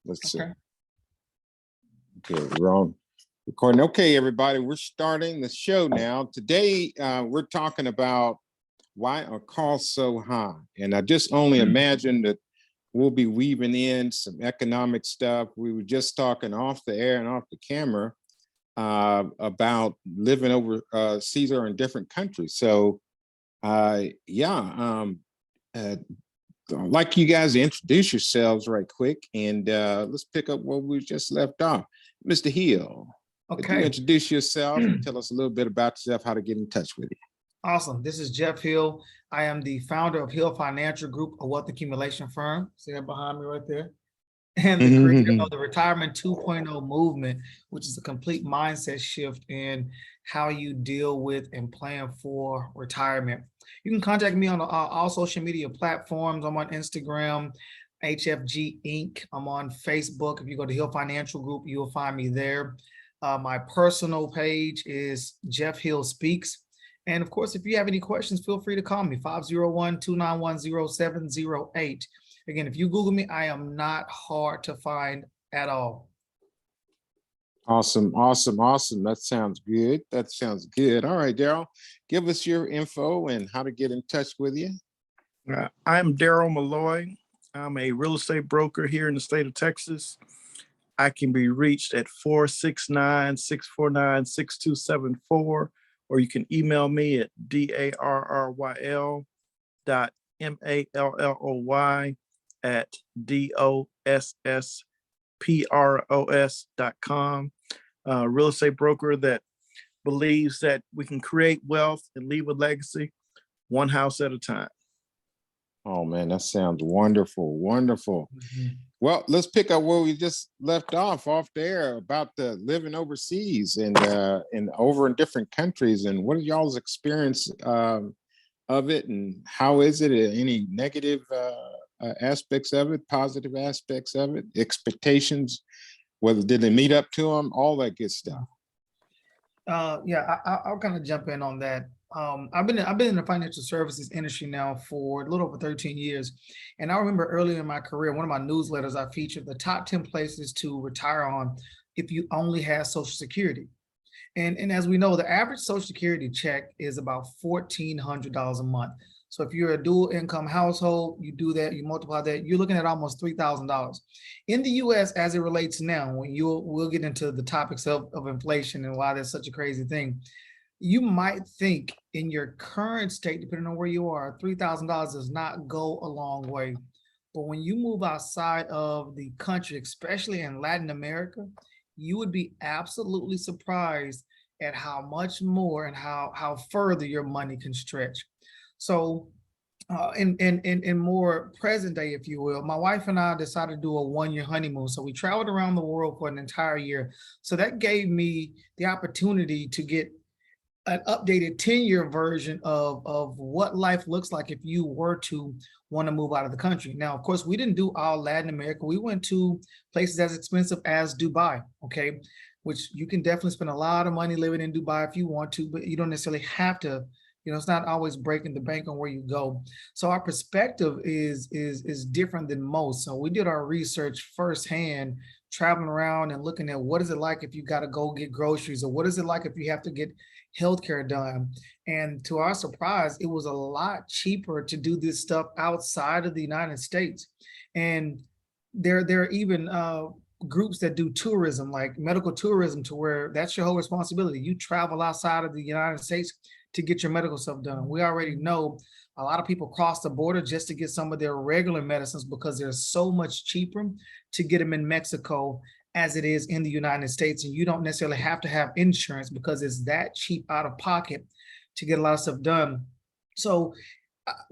Let's see. Okay. Okay, we're on recording. Okay, everybody, we're starting the show now. Today, we're talking about why are costs so high? And I just only imagine that we'll be weaving in some economic stuff. We were just talking off the air and off the camera about living overseas or in different countries. So, I'd like you guys to introduce yourselves right quick, and let's pick up where we just left off. Mr. Hill, could you Okay. introduce yourself and tell us a little bit about yourself, how to get in touch with you? Awesome. This is Jeff Hill. I am the founder of Hill Financial Group, a wealth accumulation firm. See that behind me right there? And the creator of the Retirement 2.0 movement, which is a complete mindset shift in how you deal with and plan for retirement. You can contact me on all social media platforms. I'm on Instagram, HFG Inc. I'm on Facebook. If you go to Hill Financial Group, you'll find me there. My personal page is Jeff Hill Speaks. And of course, if you have any questions, feel free to call me, 501-291-0708. Again, if you Google me, I am not hard to find at all. Awesome. That sounds good. All right, Darryl, give us your info and how to get in touch with you. I'm Malloy. I'm a real estate broker here in the state of Texas. I can be reached at 469-649-6274, or you can email me at darrly@dosspros.com. Real estate broker that believes that we can create wealth and leave a legacy one house at a time. Oh man, that sounds wonderful. Mm-hmm. Well, let's pick up where we just left off there about the living overseas and over in different countries, and what are y'all's experience of it, and how is it? Any negative aspects of it, positive aspects of it, expectations, whether did they meet up to them, all that good stuff. I'll kind of jump in on that. I've been in the financial services industry now for a little over 13 years. And I remember earlier in my career, one of my newsletters, I featured the top 10 places to retire on if you only have Social Security. And as we know, the average Social Security check is about $1,400 a month. So if you're a dual income household, you do that, you multiply that, you're looking at almost $3,000. In the US, as it relates now, we'll get into the topics of inflation and why that's such a crazy thing. You might think in your current state, depending on where you are, $3,000 does not go a long way. But when you move outside of the country, especially in Latin America, you would be absolutely surprised at how much more and how further your money can stretch. So in more present day, if you will, my wife and I decided to do a 1-year honeymoon. So we traveled around the world for an entire year. So that gave me the opportunity to get an updated 10-year version of what life looks like if you were to want to move out of the country. Now, of course, we didn't do all Latin America. We went to places as expensive as Dubai, okay, which you can definitely spend a lot of money living in Dubai if you want to, but you don't necessarily have to. It's not always breaking the bank on where you go. So our perspective is different than most. So we did our research firsthand, traveling around and looking at what is it like if you got to go get groceries, or what is it like if you have to get healthcare done. And to our surprise, it was a lot cheaper to do this stuff outside of the United States. And there are even groups that do tourism, like medical tourism, to where that's your whole responsibility. You travel outside of the United States to get your medical stuff done. We already know a lot of people cross the border just to get some of their regular medicines because they're so much cheaper to get them in Mexico as it is in the United States. And you don't necessarily have to have insurance because it's that cheap out of pocket to get a lot of stuff done. So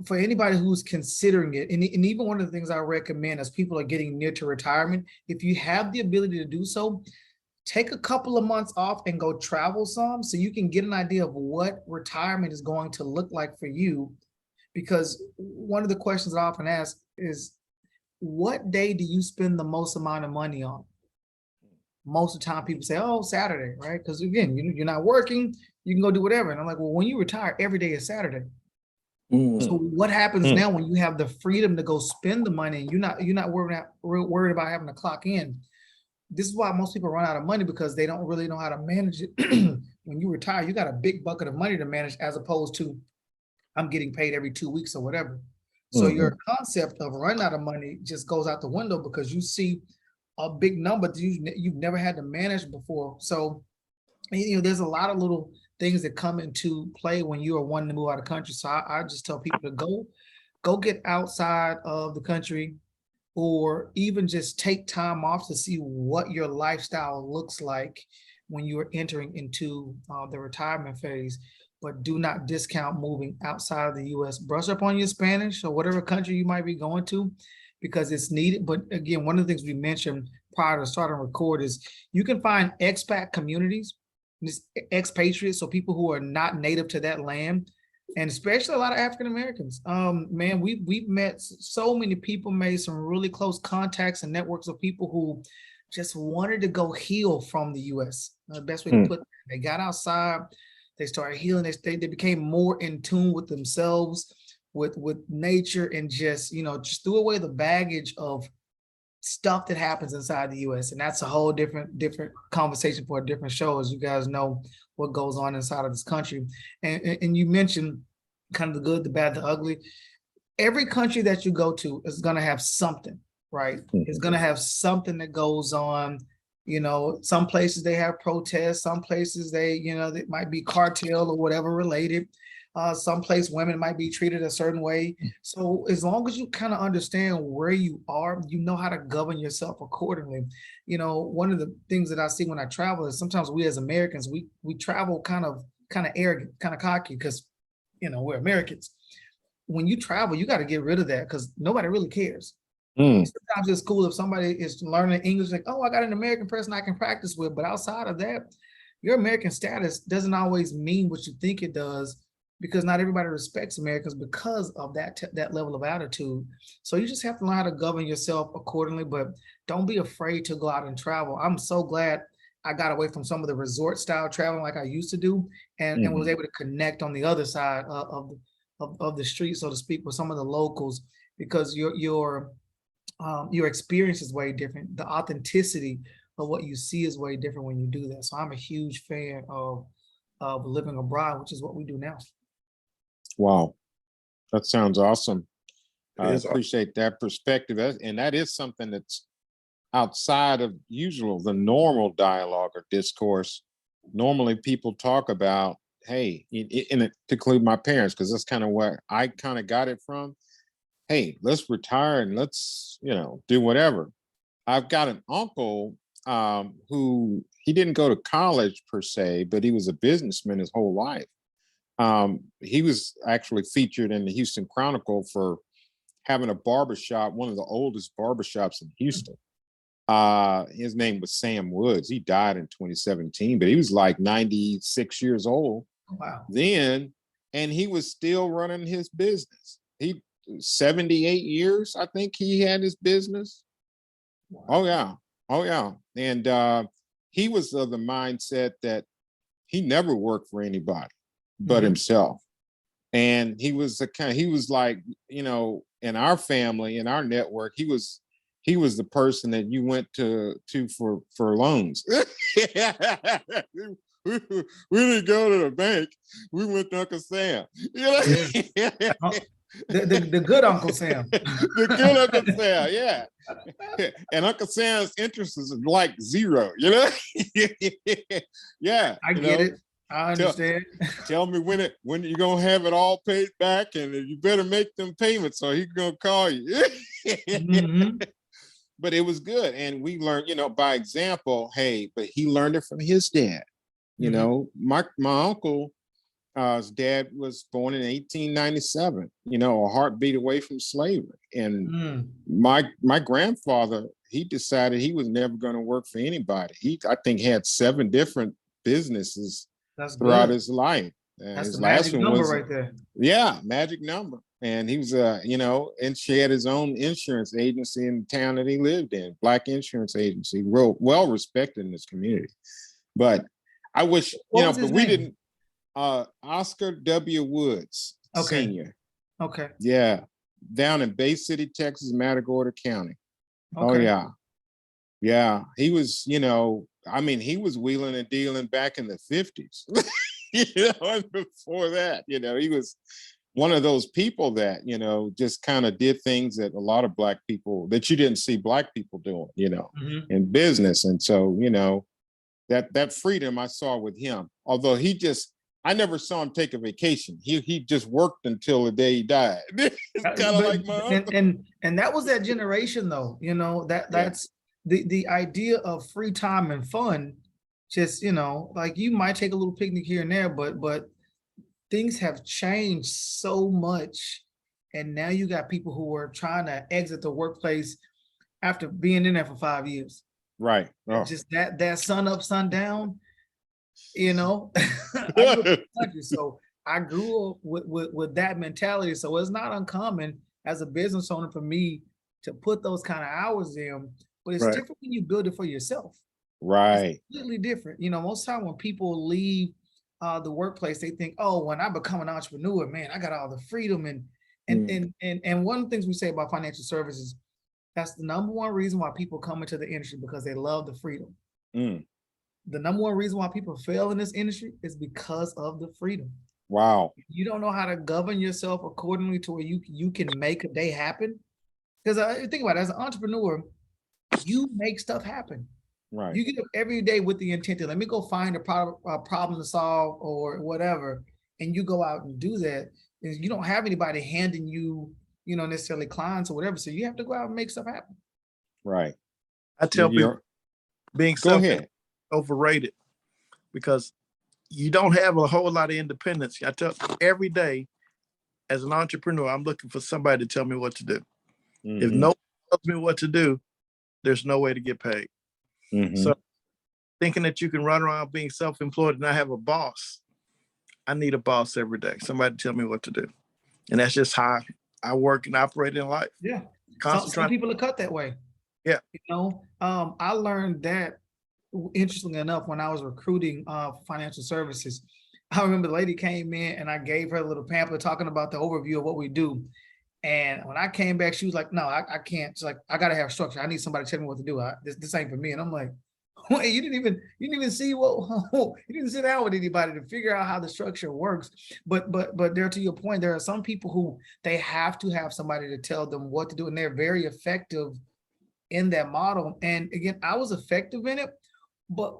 for anybody who's considering it, and even one of the things I recommend as people are getting near to retirement, if you have the ability to do so, take a couple of months off and go travel some so you can get an idea of what retirement is going to look like for you. Because one of the questions I often ask is, what day do you spend the most amount of money on? Most of the time people say, oh, Saturday, right? Because again, you're not working, you can go do whatever. And I'm like, well, when you retire, every day is Saturday. So what happens now when you have the freedom to go spend the money and you're not worried about having to clock in? This is why most people run out of money, because they don't really know how to manage it. When you retire, you got a big bucket of money to manage, as opposed to I'm getting paid every 2 weeks or whatever. So your concept of running out of money just goes out the window, because you see a big number that you've never had to manage before. So, there's a lot of little things that come into play when you are wanting to move out of the country. So I just tell people to go get outside of the country, or even just take time off to see what your lifestyle looks like when you are entering into the retirement phase. But do not discount moving outside of the US. Brush up on your Spanish or whatever country you might be going to, because it's needed. But again, one of the things we mentioned prior to starting to record is you can find expat communities, expatriates, so people who are not native to that land, and especially a lot of African Americans. Man, we've met so many people, made some really close contacts and networks of people who just wanted to go heal from the US. The best way to put it. They got outside, they started healing, they became more in tune with themselves, with nature, and just just threw away the baggage of stuff that happens inside the US. And that's a whole different conversation for a different show, as you guys know what goes on inside of this country. And you mentioned kind of the good, the bad, the ugly. Every country that you go to is going to have something, right? It's going to have something that goes on. Some places they have protests, some places they might be cartel or whatever related. Some place women might be treated a certain way. So as long as you kind of understand where you are, you know how to govern yourself accordingly. One of the things that I see when I travel is sometimes we as Americans, we travel kind of arrogant, kind of cocky, because we're Americans. When you travel, you got to get rid of that, because nobody really cares. Sometimes it's cool if somebody is learning English, like, oh, I got an American person I can practice with. But outside of that, your American status doesn't always mean what you think it does, because not everybody respects Americans because of that level of attitude. So you just have to learn how to govern yourself accordingly, but don't be afraid to go out and travel. I'm so glad I got away from some of the resort style traveling like I used to do, and was able to connect on the other side of the street, so to speak, with some of the locals, because your experience is way different. The authenticity of what you see is way different when you do that. So I'm a huge fan of living abroad, which is what we do now. Wow, that sounds awesome. I appreciate that perspective. And that is something that's outside of the normal dialogue or discourse. Normally people talk about, hey, and to include my parents, because that's kind of where I kind of got it from. Hey, let's retire and let's, do whatever. I've got an uncle who, he didn't go to college per se, but he was a businessman his whole life. He was actually featured in the Houston Chronicle for having a barbershop, one of the oldest barbershops in Houston. His name was Sam Woods. He died in 2017, but he was like 96 years old. Wow. Then, and he was still running his business. 78 years, I think he had his business. Wow. Oh yeah. And he was of the mindset that he never worked for anybody but himself. And he was like, in our family, in our network, he was the person that you went to for loans. We didn't go to the bank. We went to Uncle Sam. The good Uncle Sam. The good Uncle Sam, yeah. And Uncle Sam's interest is like zero, Yeah. I get it. I understand. Tell me when you're gonna have it all paid back, and you better make them payments, so he's gonna call you. But it was good, and we learned, by example. Hey, but he learned it from his dad. My uncle. His dad was born in 1897, a heartbeat away from slavery. And my grandfather, he decided he was never going to work for anybody. He, I think, had 7 different businesses throughout his life. That's his the last magic one number was, right there. Yeah, magic number. And he was, and she had his own insurance agency in the town that he lived in, Black insurance agency, well respected in this community. But I wish, but we didn't. Oscar W. Woods, Senior. Okay. Yeah, down in Bay City, Texas, Matagorda County. Oh Okay. yeah, yeah. He was, I mean, he was wheeling and dealing back in the 50s. And before that, he was one of those people that, just kind of did things that a lot of Black people that you didn't see Black people doing, Mhm. in business. And so, that freedom I saw with him, although I never saw him take a vacation. He just worked until the day he died. It's kind of like my uncle. And that was that generation though, that's the idea of free time and fun. Just, like you might take a little picnic here and there, but things have changed so much. And now you got people who are trying to exit the workplace after being in there for 5 years. Right. Oh. Just that sun up, sun down, I grew up in the country, so I grew up with that mentality. So it's not uncommon as a business owner for me to put those kind of hours in, but it's Right. different when you build it for yourself. Right. It's completely different. Most time when people leave the workplace, they think, oh, when I become an entrepreneur, man, I got all the freedom and one of the things we say about financial services, that's the number one reason why people come into the industry, because they love the freedom. Mm. The number one reason why people fail in this industry is because of the freedom. Wow. You don't know how to govern yourself accordingly to where you can make a day happen. Because think about it, as an entrepreneur, you make stuff happen. Right. You get up every day with the intent to let me go find a problem to solve or whatever, and you go out and do that. You don't have anybody handing you, necessarily clients or whatever. So you have to go out and make stuff happen. Right. I tell people being Go ahead. overrated because you don't have a whole lot of independence. I tell every day as an entrepreneur, I'm looking for somebody to tell me what to do. Mm-hmm. If no one tells me what to do, there's no way to get paid. Mm-hmm. So thinking that you can run around being self-employed and not have a boss, I need a boss every day. Somebody to tell me what to do. And that's just how I work and operate in life. Yeah. Some people are cut that way. Yeah. I learned that, interestingly enough, when I was recruiting financial services. I remember the lady came in and I gave her a little pamphlet talking about the overview of what we do. And when I came back, she was like, no, I can't. She's like, I got to have structure. I need somebody to tell me what to do. This ain't for me. And I'm like, wait, you didn't even see you didn't sit down with anybody to figure out how the structure works. But there, to your point, there are some people who they have to have somebody to tell them what to do. And they're very effective in that model. And again, I was effective in it, but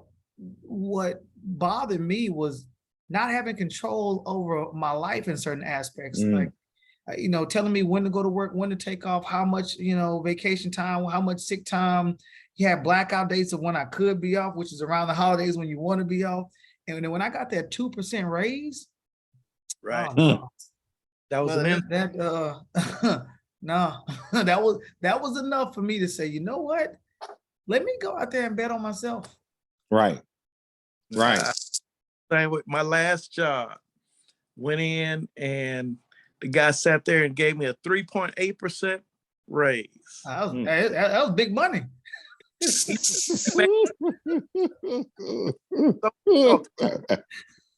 what bothered me was not having control over my life in certain aspects. Like, telling me when to go to work, when to take off, how much, vacation time, how much sick time. You had blackout dates of when I could be off, which is around the holidays when you want to be off. And then when I got that 2% raise, right? Oh, no. That was no, that was enough for me to say, you know what? Let me go out there and bet on myself. Right. Right. Same with my last job. Went in and the guy sat there and gave me a 3.8% raise. That was big money.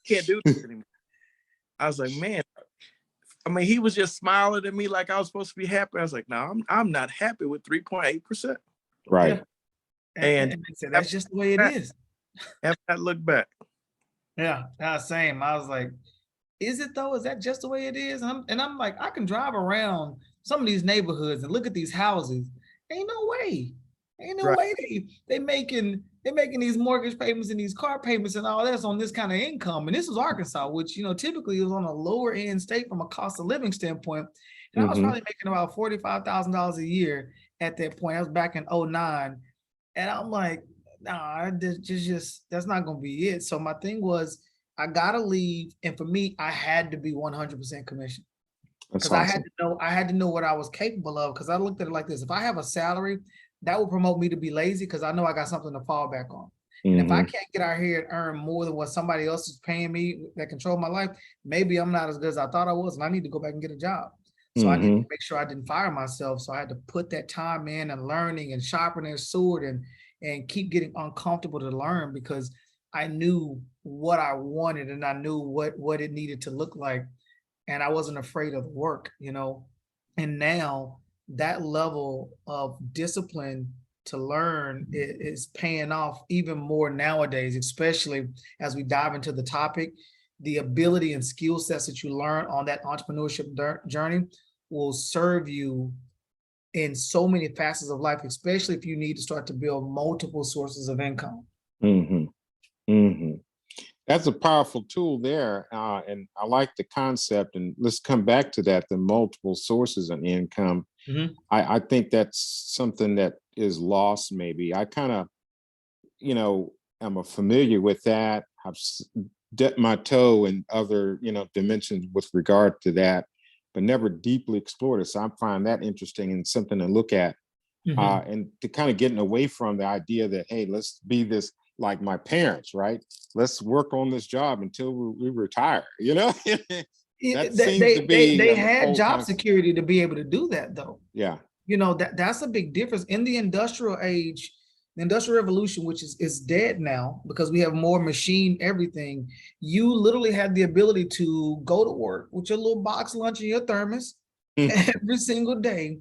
Can't do this anymore. I was like, man, I mean, he was just smiling at me like I was supposed to be happy. I was like, no, I'm not happy with 3.8%. Right. Yeah. And said, that's just the way it is. Have not looked back. Yeah, same. I was like, is it though? Is that just the way it is? And I'm like, I can drive around some of these neighborhoods and look at these houses. Ain't no way. Ain't no way they making these mortgage payments and these car payments and all that's on this kind of income. And this is Arkansas, which typically is on a lower end state from a cost of living standpoint. And I was probably making about $45,000 a year at that point. I was back in 2009, and I'm like, nah, just that's not gonna be it. So my thing was, I gotta leave, and for me, I had to be 100% commission. Because awesome. I had to know what I was capable of. Because I looked at it like this: if I have a salary, that will promote me to be lazy because I know I got something to fall back on. And if I can't get out here and earn more than what somebody else is paying me that control my life, maybe I'm not as good as I thought I was, and I need to go back and get a job. So I need to make sure I didn't fire myself. So I had to put that time in and learning and sharpening a sword and keep getting uncomfortable to learn, because I knew what I wanted and I knew what it needed to look like. and I wasn't afraid of the work, and now that level of discipline to learn is paying off even more nowadays, especially as we dive into the topic. The ability and skill sets that you learn on that entrepreneurship journey will serve you in so many facets of life, especially if you need to start to build multiple sources of income. Mm-hmm. Mm-hmm. That's a powerful tool there. And I like the concept. And let's come back to that, the multiple sources of income. Mm-hmm. I think that's something that is lost, maybe. I kind of, am familiar with that. I've dipped my toe in other, dimensions with regard to that, but never deeply explored it. So I find that interesting and something to look at. Mm-hmm. And to kind of getting away from the idea that, hey, let's be this like my parents, right? Let's work on this job until we retire, That seems to be They an had old job concept. security to be able to do that, though. Yeah. That's a big difference in the industrial age. The industrial revolution, which is dead now because we have more machine everything. You literally had the ability to go to work with your little box lunch and your thermos every single day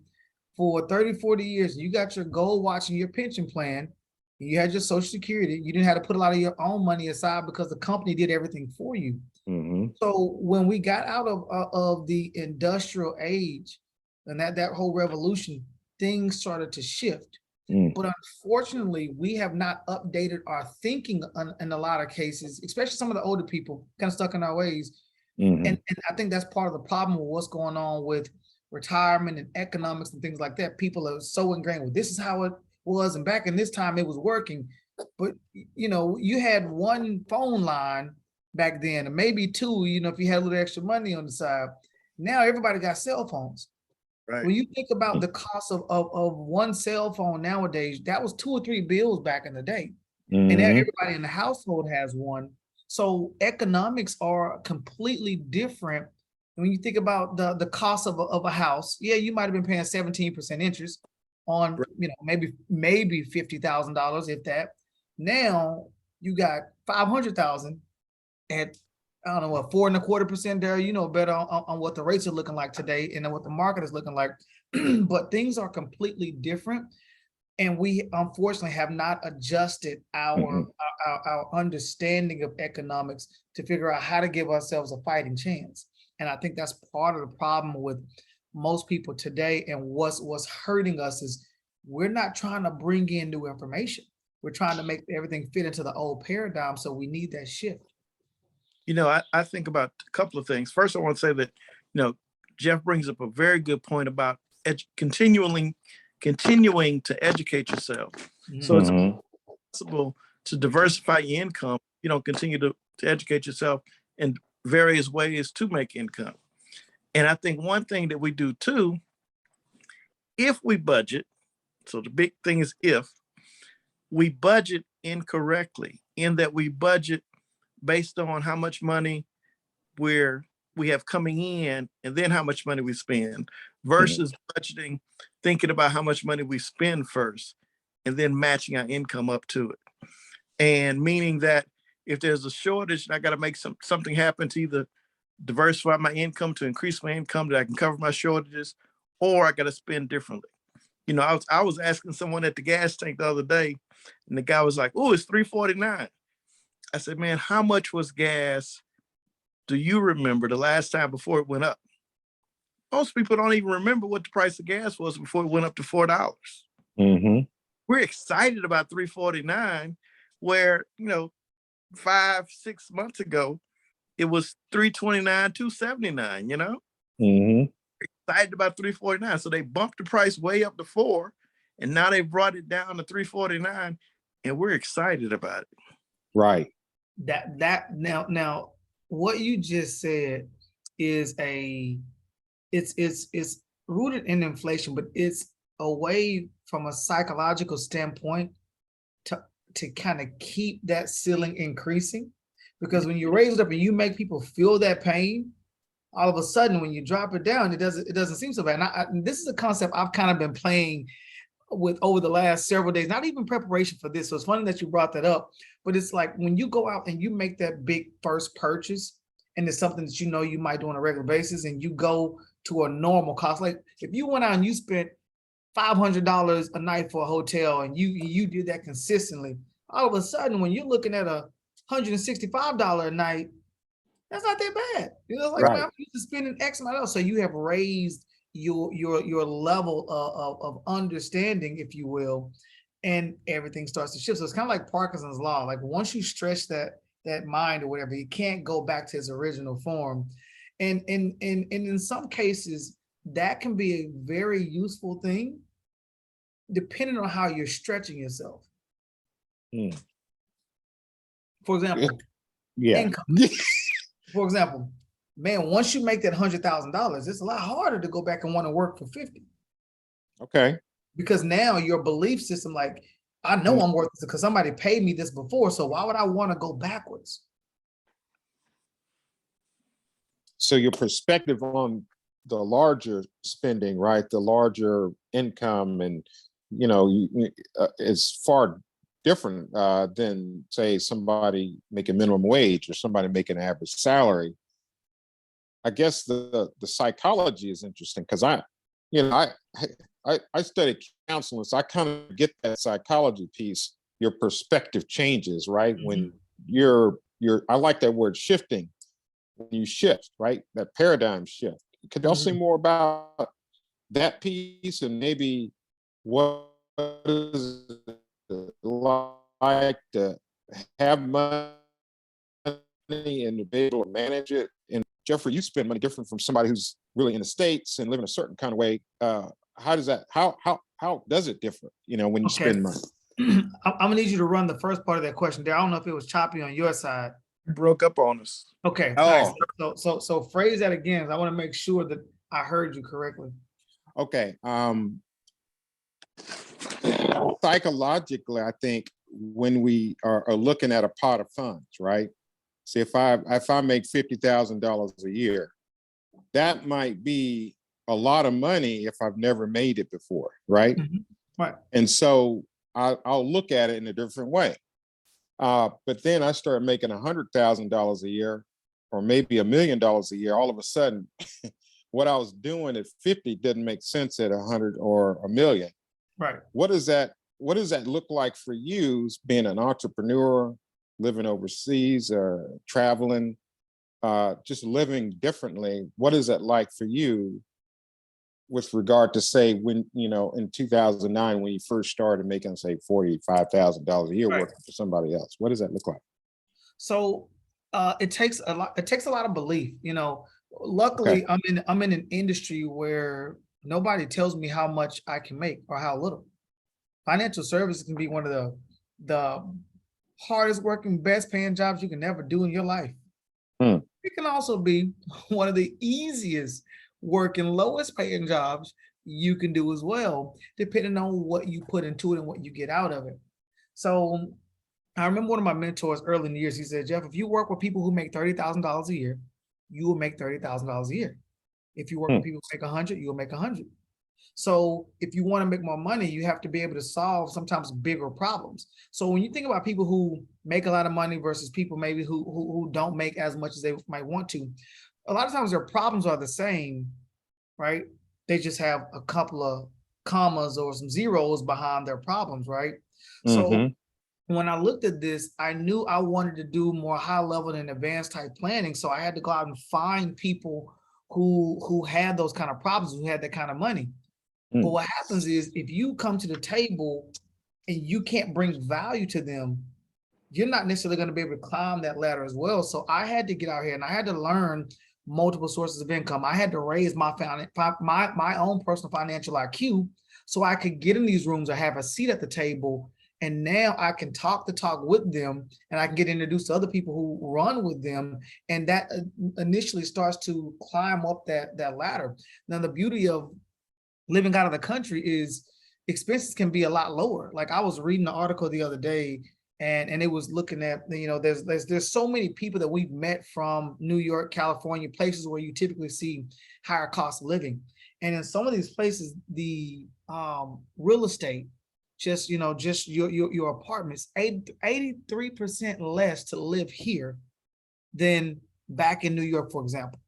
for 30, 40 years. You got your gold watch and your pension plan. You had your social security. You didn't have to put a lot of your own money aside because the company did everything for you. Mm-hmm. So when we got out of the industrial age and that whole revolution, things started to shift. But unfortunately, we have not updated our thinking in a lot of cases, especially some of the older people kind of stuck in our ways. Mm-hmm. And I think that's part of the problem with what's going on with retirement and economics and things like that. People are so ingrained with this is how it was, and back in this time it was working. But you had one phone line back then, and maybe two, if you had a little extra money on the side. Now everybody got cell phones. Right. When you think about the cost of one cell phone nowadays, that was 2 or 3 bills back in the day. Mm-hmm. And now everybody in the household has one. So economics are completely different. When you think about the cost of a house, yeah, you might have been paying 17% interest on, maybe $50,000, if that. Now you got 500,000 at, I don't know what, 4.25% there, better on what the rates are looking like today and then what the market is looking like. But things are completely different. And we unfortunately have not adjusted our understanding of economics to figure out how to give ourselves a fighting chance. And I think that's part of the problem with most people today. And what's hurting us is we're not trying to bring in new information. We're trying to make everything fit into the old paradigm. So we need that shift. I think about a couple of things. First, I want to say that, Jeff brings up a very good point about continuing to educate yourself. Mm-hmm. So it's possible to diversify your income. Continue to educate yourself in various ways to make income. And I think one thing that we do too, if we budget, so the big thing is if we budget incorrectly, in that we budget based on how much money we have coming in and then how much money we spend, versus budgeting, thinking about how much money we spend first and then matching our income up to it. And meaning that if there's a shortage and I got to make something happen to either diversify my income to increase my income that I can cover my shortages, or I got to spend differently. I was asking someone at the gas tank the other day, and the guy was like, "Oh, it's $3.49." I said, "Man, how much was gas? Do you remember the last time before it went up?" Most people don't even remember what the price of gas was before it went up to $4. Mm-hmm. We're excited about $3.49, where 5-6 months ago it was $3.29, $2.79. Mm-hmm. Excited about $3.49, so they bumped the price way up to $4, and now they brought it down to $3.49, and we're excited about it. Right. That now what you just said is it's rooted in inflation, but it's a way from a psychological standpoint to kind of keep that ceiling increasing. Because when you raise it up and you make people feel that pain, all of a sudden when you drop it down, it doesn't seem so bad. And this is a concept I've kind of been playing with over the last several days, not even preparation for this. So it's funny that you brought that up, but it's like when you go out and you make that big first purchase and it's something that you might do on a regular basis, and you go to a normal cost. Like if you went out and you spent $500 a night for a hotel and you did that consistently, all of a sudden when you're looking at $165 a night, that's not that bad. Like Right. man, I'm used to spending X amount else. So you have raised your level of understanding, if you will, and everything starts to shift. So it's kind of like Parkinson's law. Like once you stretch that mind or whatever, you can't go back to its original form. And in some cases, that can be a very useful thing, depending on how you're stretching yourself. For example, Yeah. income. For example, man, once you make that $100,000, it's a lot harder to go back and want to work for 50. Okay. Because now your belief system, like, I know I'm worth this because somebody paid me this before, so why would I want to go backwards? So your perspective on the larger spending, right? The larger income, and is far different than say somebody making minimum wage or somebody making an average salary. I guess the psychology is interesting because I studied counseling, so I kind of get that psychology piece. Your perspective changes, right? Mm-hmm. When I like that word shifting. When you shift, right? That paradigm shift. Could y'all say more about that piece and maybe what is it like to have money and to be able to manage it? And Jeffrey, you spend money different from somebody who's really in the States and living a certain kind of way. How does it differ, when you spend money? I'm gonna need you to run the first part of that question there. I don't know if it was choppy on your side. Broke up on us. Okay. Oh. Nice. So phrase that again. I want to make sure that I heard you correctly. Okay. Psychologically, I think when we are looking at a pot of funds, right? See, if I make $50,000 a year, that might be a lot of money if I've never made it before, right? Mm-hmm. Right. And so I'll look at it in a different way. But then I start making $100,000 a year, or maybe $1 million a year. All of a sudden, what I was doing at 50 didn't make sense at 100 or a million. Right. What does that look like for you, being an entrepreneur, living overseas or traveling, just living differently? What is that like for you with regard to, say, when, in 2009, when you first started making, say, $45,000 a year working for somebody else? What does that look like? So it takes a lot of belief. Luckily, okay. I'm in an industry where nobody tells me how much I can make or how little. Financial services can be one of the hardest working, best paying jobs you can ever do in your life. It can also be one of the easiest working, lowest paying jobs you can do as well, depending on what you put into it and what you get out of it. So I remember one of my mentors early in the years, he said, Jeff, if you work with people who make $30,000 a year, you will make $30,000 a year. If you work with people who make 100, you will make 100. So if you want to make more money, you have to be able to solve sometimes bigger problems. So when you think about people who make a lot of money versus people maybe who don't make as much as they might want to, a lot of times their problems are the same, right? They just have a couple of commas or some zeros behind their problems, right? So when I looked at this, I knew I wanted to do more high level and advanced type planning. So I had to go out and find people who had those kind of problems, who had that kind of money. But what happens is if you come to the table and you can't bring value to them, you're not necessarily going to be able to climb that ladder as well. So I had to get out here and I had to learn multiple sources of income. I had to raise my own personal financial IQ so I could get in these rooms or have a seat at the table. And now I can talk the talk with them and I can get introduced to other people who run with them. And that initially starts to climb up that ladder. Now, the beauty of living out of the country is expenses can be a lot lower. Like I was reading an article the other day and it was looking at, there's so many people that we've met from New York, California, places where you typically see higher cost of living. And in some of these places, the real estate, just your apartments, 83% less to live here than back in New York, for example,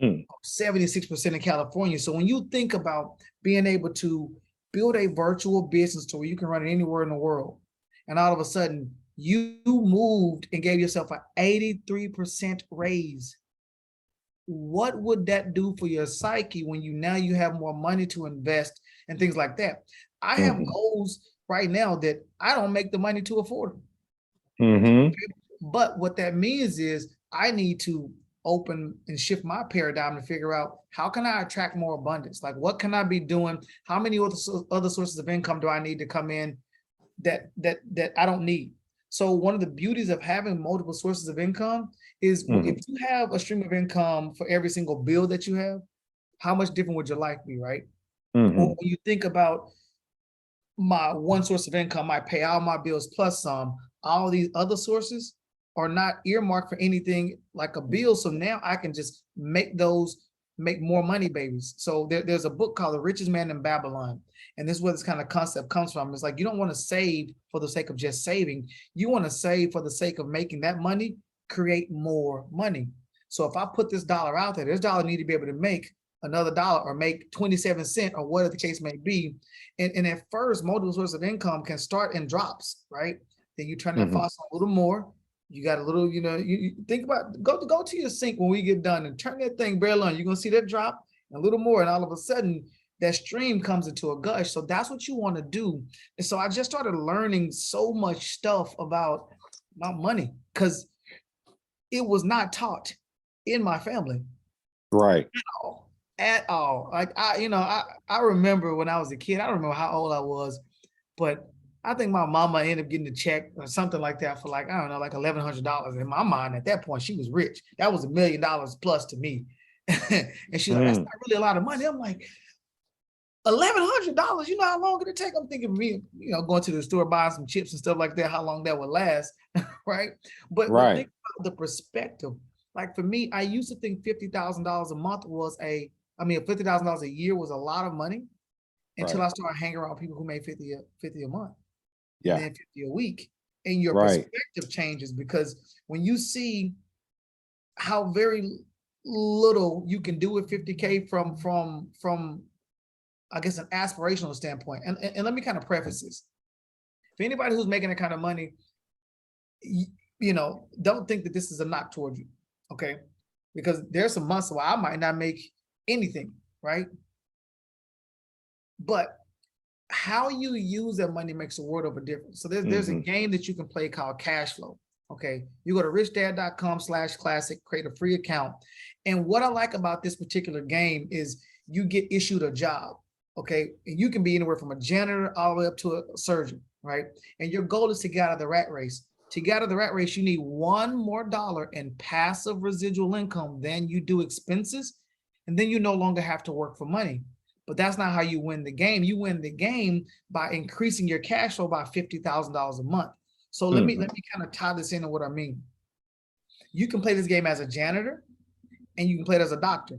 Hmm. 76% in California. So when you think about being able to build a virtual business to where you can run it anywhere in the world, and all of a sudden you moved and gave yourself an 83% raise, what would that do for your psyche when you have more money to invest and things like that? I have goals right now that I don't make the money to afford. But what that means is I need to open and shift my paradigm to figure out how can I attract more abundance? Like, what can I be doing? How many other sources of income do I need to come in that I don't need? So one of the beauties of having multiple sources of income is if you have a stream of income for every single bill that you have, how much different would your life be, right? Or when you think about my one source of income, I pay all my bills plus some, all these other sources are not earmarked for anything like a bill. So now I can just make more money babies. So there's a book called The Richest Man in Babylon. And this is where this kind of concept comes from. It's like, you don't want to save for the sake of just saving. You want to save for the sake of making that money create more money. So if I put this dollar out there, this dollar need to be able to make another dollar or make 27 cents or whatever the case may be. And at first, multiple sources of income can start in drops, right? Then you turn that faucet on a little more. You got a little, you think about, go to your sink when we get done and turn that thing barely on. You're going to see that drop a little more. And all of a sudden, that stream comes into a gush. So that's what you want to do. And so I just started learning so much stuff about money because it was not taught in my family. Right. At all. Like I remember when I was a kid, I don't remember how old I was, but I think my mama ended up getting a check or something like that for like, I don't know, like $1,100. In my mind at that point, she was rich. That was $1 million plus to me. And she's like, that's not really a lot of money. I'm like, $1,100, you know how long it'd take? I'm thinking me, going to the store, buying some chips and stuff like that, how long that would last, right? But think about the perspective. Like for me, I used to think $50,000 a month was $50,000 a year was a lot of money until I started hanging around people who made 50 a month. And then 50 a week. And your perspective changes because when you see how very little you can do with 50K from I guess an aspirational standpoint. And let me kind of preface this. For anybody who's making that kind of money, don't think that this is a knock toward you. Okay. Because there's some months where I might not make anything, right? But how you use that money makes a world of a difference. So there's a game that you can play called cash flow. Okay. You go to richdad.com/classic, create a free account. And what I like about this particular game is you get issued a job. Okay. And you can be anywhere from a janitor all the way up to a surgeon, right? And your goal is to get out of the rat race. To get out of the rat race, you need $1 more in passive residual income than you do expenses. And then you no longer have to work for money. But that's not how you win the game. You win the game by increasing your cash flow by $50,000 a month. So let me kind of tie this into what I mean. You can play this game as a janitor and you can play it as a doctor.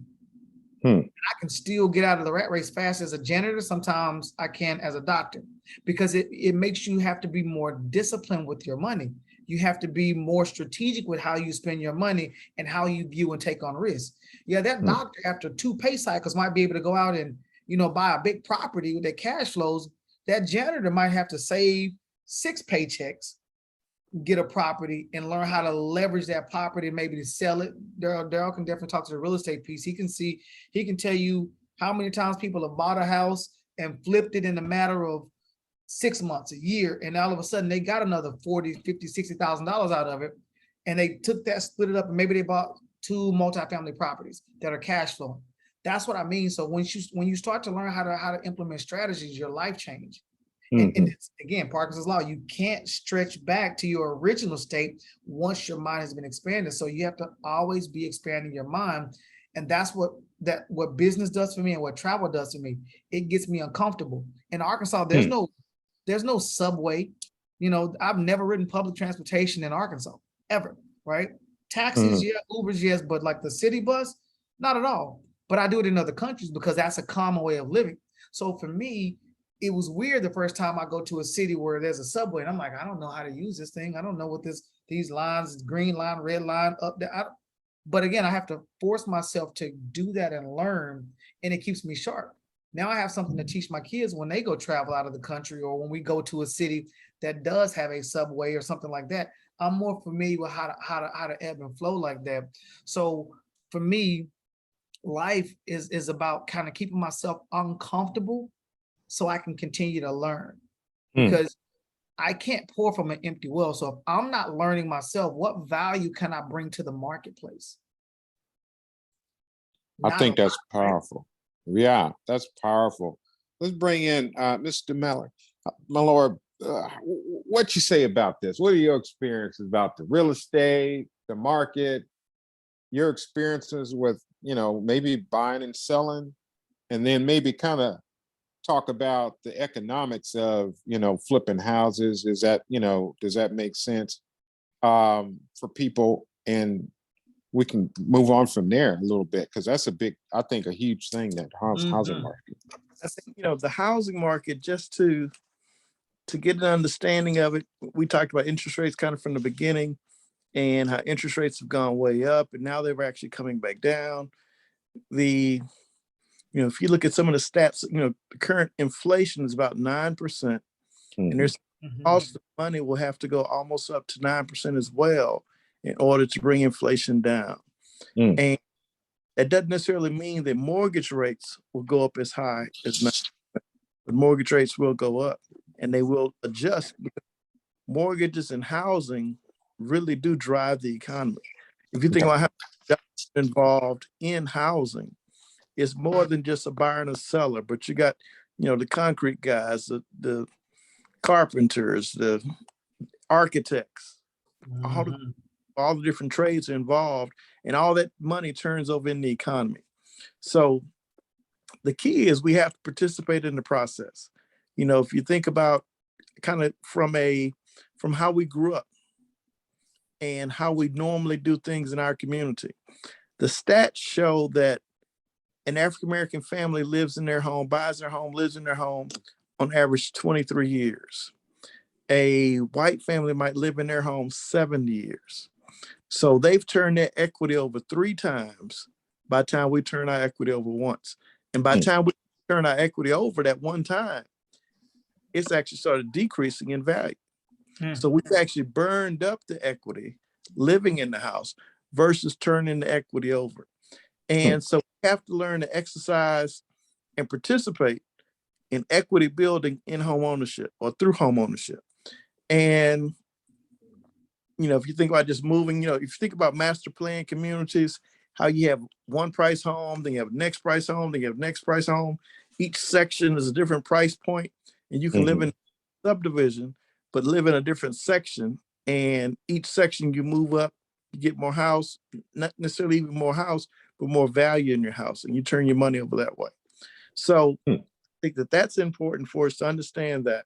I can still get out of the rat race fast as a janitor. Sometimes I can as a doctor because it makes you have to be more disciplined with your money. You have to be more strategic with how you spend your money and how you view and take on risk. Yeah, that doctor after 2 pay cycles might be able to go out and buy a big property with their cash flows. That janitor might have to save 6 paychecks, get a property and learn how to leverage that property and maybe to sell it. Darryl can definitely talk to the real estate piece. He can tell you how many times people have bought a house and flipped it in a matter of 6 months, a year. And all of a sudden they got another $40,000, $50,000, $60,000 out of it. And they took that, split it up, and maybe they bought 2 multifamily properties that are cash flowing. That's what I mean. So when you start to learn how to implement strategies, your life change. And it's, again, Parkinson's law, you can't stretch back to your original state once your mind has been expanded. So you have to always be expanding your mind. And that's what business does for me and what travel does for me. It gets me uncomfortable. In Arkansas, there's no subway. I've never ridden public transportation in Arkansas, ever, right? Taxis, yeah, Ubers, yes, but like the city bus, not at all. But I do it in other countries because that's a common way of living. So for me, it was weird the first time I go to a city where there's a subway and I'm like, I don't know how to use this thing. I don't know what these lines, green line, red line, up there. But again, I have to force myself to do that and learn, and it keeps me sharp. Now I have something to teach my kids when they go travel out of the country, or when we go to a city that does have a subway or something like that. I'm more familiar with how to ebb and flow like that. So for me, life is about kind of keeping myself uncomfortable so I can continue to learn, because I can't pour from an empty well. So if I'm not learning myself, what value can I bring to the marketplace? I Not think a that's lot, right? powerful. Yeah, that's powerful. Let's bring in Mr. Malloy. Malloy, what you say about this? What are your experiences about the real estate, the market, your experiences with, maybe buying and selling, and then maybe kind of talk about the economics of, flipping houses. Is that, does that make sense for people? And we can move on from there a little bit, because that's I think a huge thing, that housing market. I think, the housing market, just to get an understanding of it, we talked about interest rates kind of from the beginning, and how interest rates have gone way up, and now they're actually coming back down. If you look at some of the stats, the current inflation is about 9%, and there's cost of money will have to go almost up to 9% as well in order to bring inflation down. And that doesn't necessarily mean that mortgage rates will go up as high as 9%, but mortgage rates will go up, and they will adjust, because mortgages and housing really do drive the economy. If you think about how jobs are involved in housing, it's more than just a buyer and a seller, but you got, the concrete guys, the carpenters, the architects, all the different trades are involved, and all that money turns over in the economy. So the key is we have to participate in the process. If you think about kind of from how we grew up and how we normally do things in our community, the stats show that an African-American family lives in their home, buys their home, lives in their home on average 23 years. A white family might live in their home 7 years. So they've turned their equity over 3 times by the time we turn our equity over once. And by the time we turn our equity over that one time, it's actually started decreasing in value. So we've actually burned up the equity living in the house versus turning the equity over. And so we have to learn to exercise and participate in equity building in home ownership or through home ownership. And, if you think about just moving, if you think about master plan communities, how you have one price home, then you have next price home, then you have next price home. Each section is a different price point, and you can live in a subdivision, but live in a different section. And each section you move up, you get more house, not necessarily even more house, but more value in your house, and you turn your money over that way. So I think that's important for us to understand that.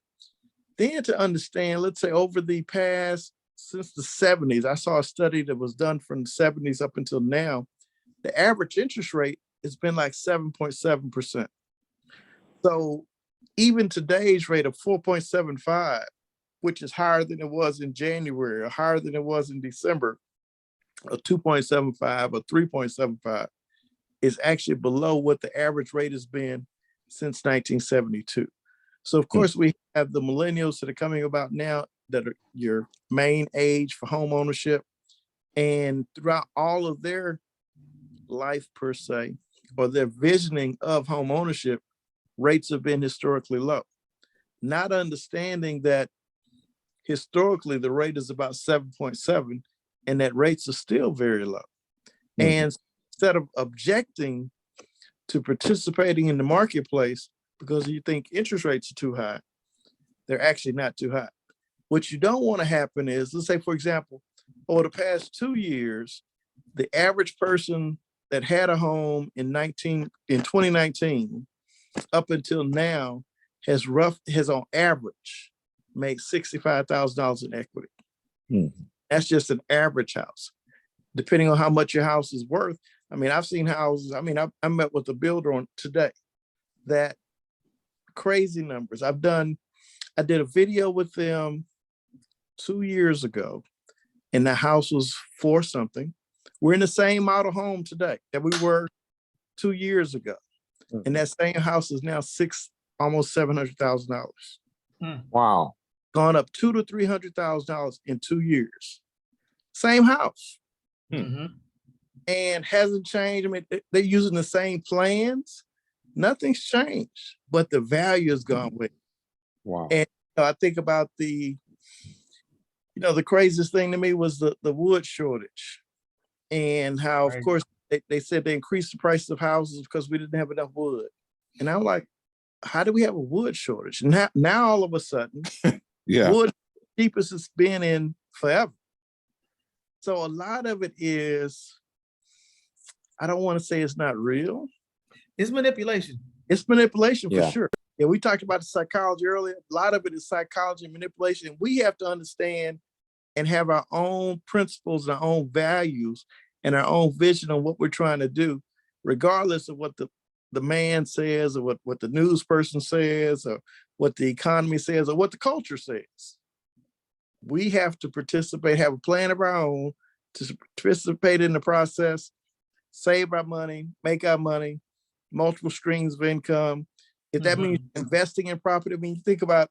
Then to understand, let's say over the past, since the 70s, I saw a study that was done from the 70s up until now, the average interest rate has been like 7.7%. So even today's rate of 4.75, which is higher than it was in January or higher than it was in December, a 2.75 or 3.75, is actually below what the average rate has been since 1972. So of course we have the millennials that are coming about now that are your main age for home ownership, and throughout all of their life per se, or their visioning of home ownership, rates have been historically low. Not understanding that historically the rate is about 7.7, and that rates are still very low. And instead of objecting to participating in the marketplace because you think interest rates are too high, they're actually not too high. What you don't want to happen is, let's say, for example, over the past 2 years, the average person that had a home in 2019 up until now has on average made $65,000 in equity. That's just an average house. Depending on how much your house is worth. I mean, I've seen houses. I mean, I met with a builder on today that crazy numbers. I did a video with them 2 years ago, and the house was 4 something. We're in the same model home today that we were 2 years ago. And that same house is now almost $700,000. Wow. Gone up $200,000 to $300,000 in 2 years. Same house. And hasn't changed. I mean, they're using the same plans. Nothing's changed, but the value has gone with it. Wow. And I think about the craziest thing to me was the wood shortage, and how, of course, they said they increased the price of houses because we didn't have enough wood. And I'm like, how do we have a wood shortage? And now all of a sudden, wood cheapest it's been in forever. So a lot of it is, I don't want to say it's not real. It's manipulation. It's manipulation for sure. Yeah, we talked about the psychology earlier. A lot of it is psychology and manipulation. And we have to understand and have our own principles and our own values and our own vision on what we're trying to do, regardless of what the man says or what the news person says or what the economy says or what the culture says. We have to participate, have a plan of our own to participate in the process, save our money, make our money, multiple streams of income. If that means investing in property, I mean, you think about,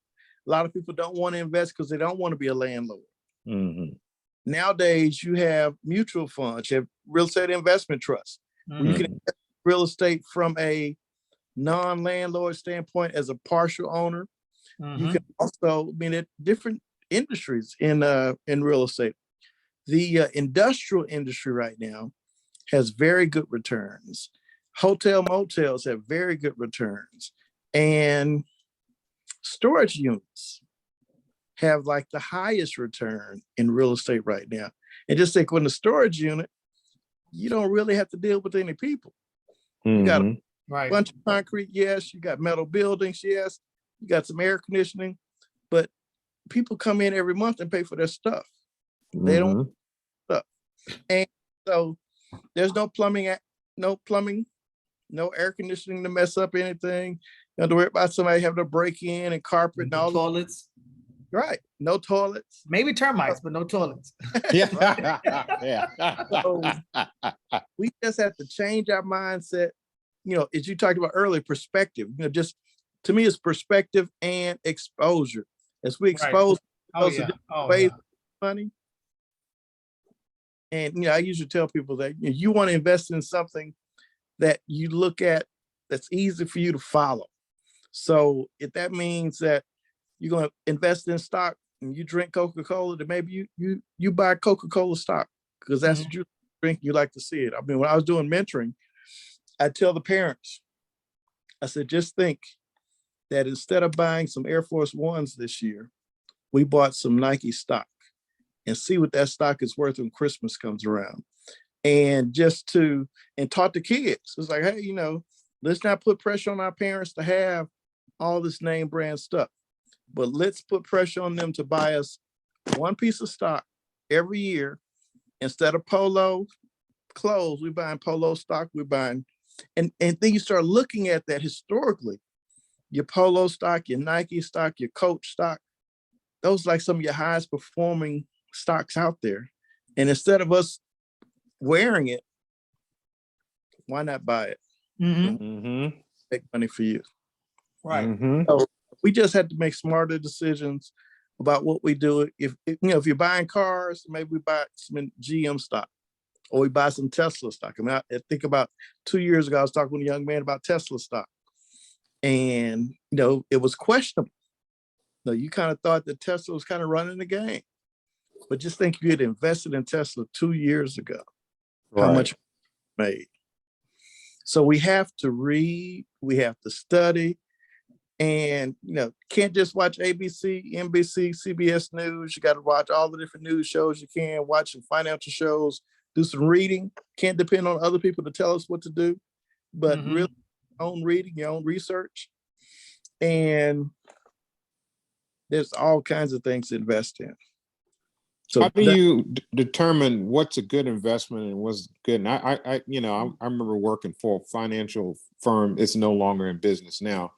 a lot of people don't want to invest because they don't want to be a landlord. Nowadays, you have mutual funds, you have real estate investment trusts. Where you can invest in real estate from a non-landlord standpoint as a partial owner. You can also, I mean, at different industries in real estate. The industrial industry right now has very good returns. Hotel motels have very good returns, and storage units have like the highest return in real estate right now. And just think, when the storage unit, you don't really have to deal with any people. You got a bunch of concrete, yes. You got metal buildings, yes. You got some air conditioning, but people come in every month and pay for their stuff. They don't stuff. And so there's no plumbing, no air conditioning to mess up anything. You don't have to worry about somebody having to break in and carpet and all toilets. Right. No toilets. Maybe termites, but no toilets. So we just have to change our mindset. As you talked about earlier, perspective. Just to me, it's perspective and exposure. As we expose ways of money. And I usually tell people that you want to invest in something that you look at that's easy for you to follow. So if that means that you're going to invest in stock and you drink Coca-Cola, then maybe you buy Coca-Cola stock because that's what you drink. You like to see it. I mean, when I was doing mentoring, I tell the parents, I said, just think that instead of buying some Air Force Ones this year, we bought some Nike stock, and see what that stock is worth when Christmas comes around. And taught the kids. It's like, hey, let's not put pressure on our parents to have all this name brand stuff, but let's put pressure on them to buy us one piece of stock every year. Instead of Polo clothes, we're buying Polo stock, we're buying, and then you start looking at that historically. Your Polo stock, your Nike stock, your Coach stock, those are like some of your highest performing stocks out there. And instead of us wearing it, why not buy it? Make money for you. Right. So we just had to make smarter decisions about what we do. If you're buying cars, maybe we buy some GM stock, or we buy some Tesla stock. I mean, I think about 2 years ago, I was talking with a young man about Tesla stock, and it was questionable. You kind of thought that Tesla was kind of running the game, but just think, you had invested in Tesla 2 years ago, how much made. So we have to read, we have to study, and can't just watch ABC, NBC, CBS News. You got to watch all the different news shows you can, watch some financial shows, do some reading. Can't depend on other people to tell us what to do, but really your own reading, your own research. And there's all kinds of things to invest in. So how do you determine what's a good investment and what's good? And I remember working for a financial firm. It's no longer in business now,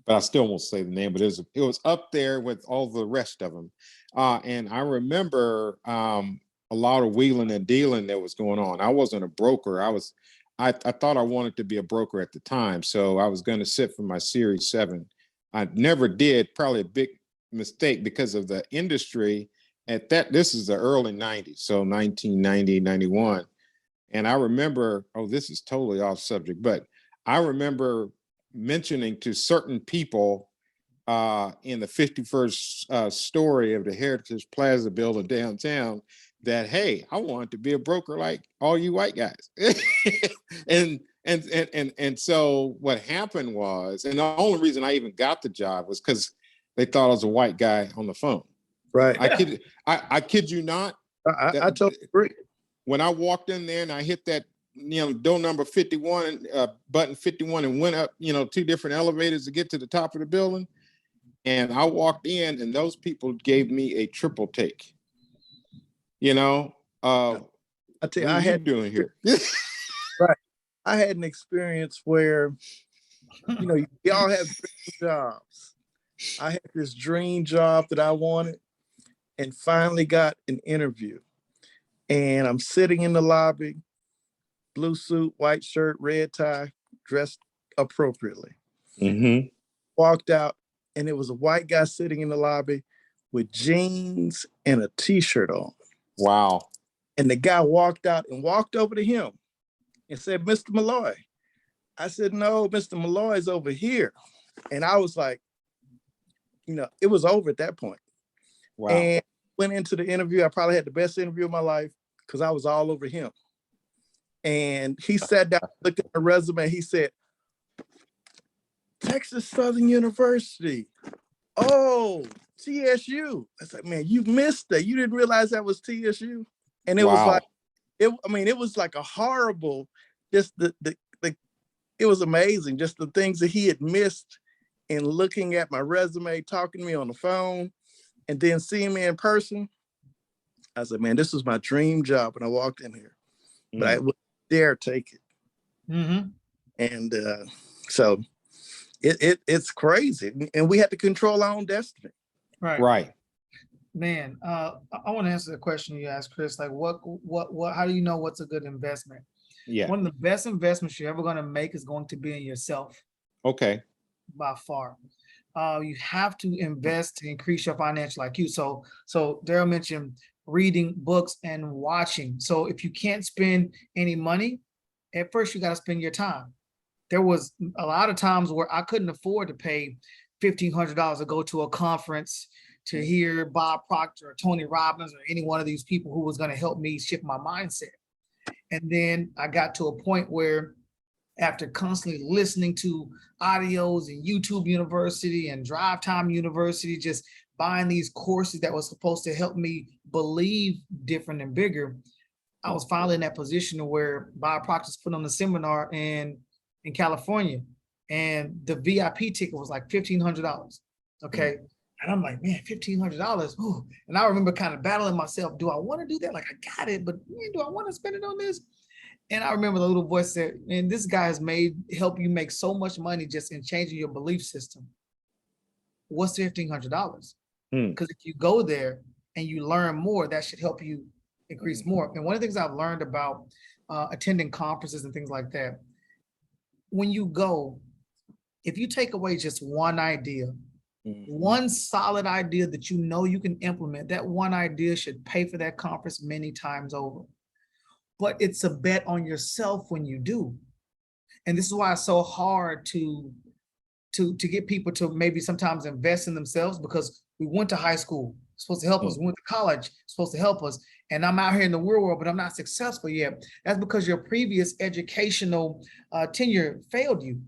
but I still won't say the name, but it was up there with all the rest of them. And I remember a a lot of wheeling and dealing that was going on. I wasn't a broker. I thought I wanted to be a broker at the time. So I was going to sit for my Series 7. I never did, probably a big mistake because of the industry at that. This is the early 90s. So 1990, 91. And I remember, oh, this is totally off subject, but I remember mentioning to certain people in the 51st story of the Heritage Plaza building downtown that, hey, I wanted to be a broker like all you white guys. and so what happened was, and the only reason I even got the job was because they thought I was a white guy on the phone. Right. I kid you not. I totally agree. When I walked in there and I hit that, door number 51, button 51, and went up, 2 different elevators to get to the top of the building. And I walked in and those people gave me a triple take. I tell you, what I had doing here. Right. I had an experience where, y'all have dream jobs. I had this dream job that I wanted and finally got an interview. And I'm sitting in the lobby, blue suit, white shirt, red tie, dressed appropriately. Mm-hmm. Walked out, and it was a white guy sitting in the lobby with jeans and a t-shirt on. Wow. And the guy walked out and walked over to him and said, "Mr. Malloy." I said, "No, Mr. Malloy is over here." And I was like, it was over at that point. Wow. And went into the interview. I probably had the best interview of my life because I was all over him. And he sat down, looked at my resume. He said, "Texas Southern University. Oh, TSU." I said, "Man, you missed that. You didn't realize that was TSU." And it was like, it was like a horrible, just the it was amazing. Just the things that he had missed in looking at my resume, talking to me on the phone, and then seeing me in person. I said, "Man, this was my dream job." And I walked in here, but I wouldn't dare take it. Mm-hmm. And so it's crazy. And we had to control our own destiny. Right. Man, I want to answer the question you asked, Chris. Like, what, how do you know what's a good investment? Yeah. One of the best investments you're ever going to make is going to be in yourself. Okay. By far. You have to invest to increase your financial IQ. So Darryl mentioned reading books and watching. So if you can't spend any money, at first you got to spend your time. There was a lot of times where I couldn't afford to pay $1,500 to go to a conference to hear Bob Proctor or Tony Robbins or any one of these people who was going to help me shift my mindset. And then I got to a point where, after constantly listening to audios and YouTube University and Drive Time University, just buying these courses that was supposed to help me believe different and bigger, I was finally in that position where Bob Proctor's put on a seminar in California, and the VIP ticket was like $1,500. Okay. And I'm like, man, $1,500. And I remember kind of battling myself. Do I want to do that? Like, I got it, but man, do I want to spend it on this? And I remember the little voice said, man, this guy has help you make so much money just in changing your belief system. What's $1,500? Because if you go there and you learn more, that should help you increase more. And one of the things I've learned about attending conferences and things like that, when you go, if you take away just one idea, one solid idea that you can implement, that one idea should pay for that conference many times over. But it's a bet on yourself when you do. And this is why it's so hard to get people to maybe sometimes invest in themselves, because we went to high school, it's supposed to help us. We went to college, it's supposed to help us. And I'm out here in the real world, but I'm not successful yet. That's because your previous educational tenure failed you.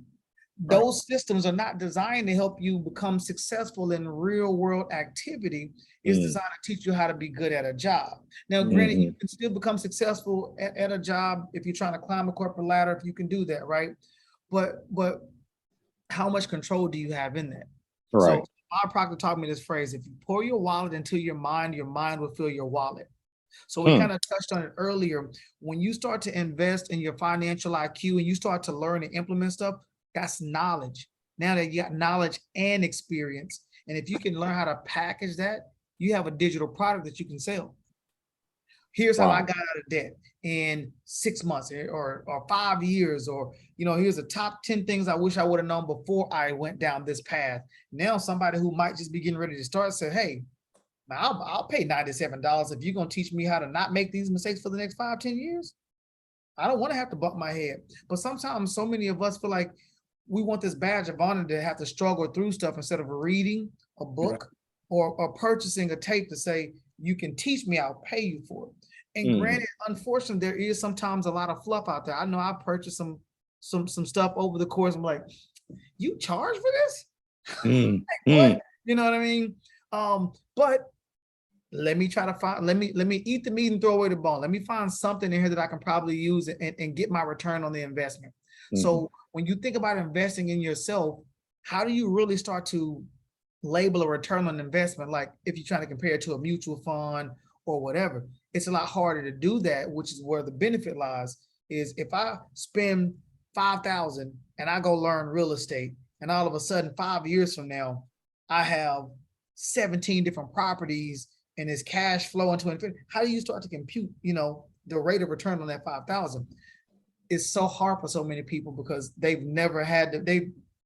Those systems are not designed to help you become successful in real world activity. It's designed to teach you how to be good at a job. Now, granted, you can still become successful at a job if you're trying to climb a corporate ladder, if you can do that, right? But how much control do you have in that? Right. So Bob Proctor taught me this phrase: if you pour your wallet into your mind will fill your wallet. So we kind of touched on it earlier. When you start to invest in your financial IQ and you start to learn and implement stuff, that's knowledge. Now that you got knowledge and experience, and if you can learn how to package that, you have a digital product that you can sell. Here's how I Wow. got out of debt in 6 months or 5 years, or, here's the top 10 things I wish I would have known before I went down this path. Now, somebody who might just be getting ready to start say, hey, I'll pay $97 if you're going to teach me how to not make these mistakes for the next 5, 10 years. I don't want to have to bump my head. But sometimes so many of us feel like we want this badge of honor to have to struggle through stuff instead of reading a book or purchasing a tape to say, you can teach me, I'll pay you for it. And granted, unfortunately, there is sometimes a lot of fluff out there. I know I purchased some stuff over the course. I'm like, you charge for this? Like, what? You know what I mean? But let me try to find, let me eat the meat and throw away the bone. Let me find something in here that I can probably use and get my return on the investment. So when you think about investing in yourself, how do you really start to label a return on investment? Like if you're trying to compare it to a mutual fund or whatever, it's a lot harder to do that, which is where the benefit lies. Is if I spend $5,000 and I go learn real estate, and all of a sudden 5 years from now, I have 17 different properties and it's cash flow into infinity. How do you start to compute, the rate of return on that 5,000? It's so hard for so many people because they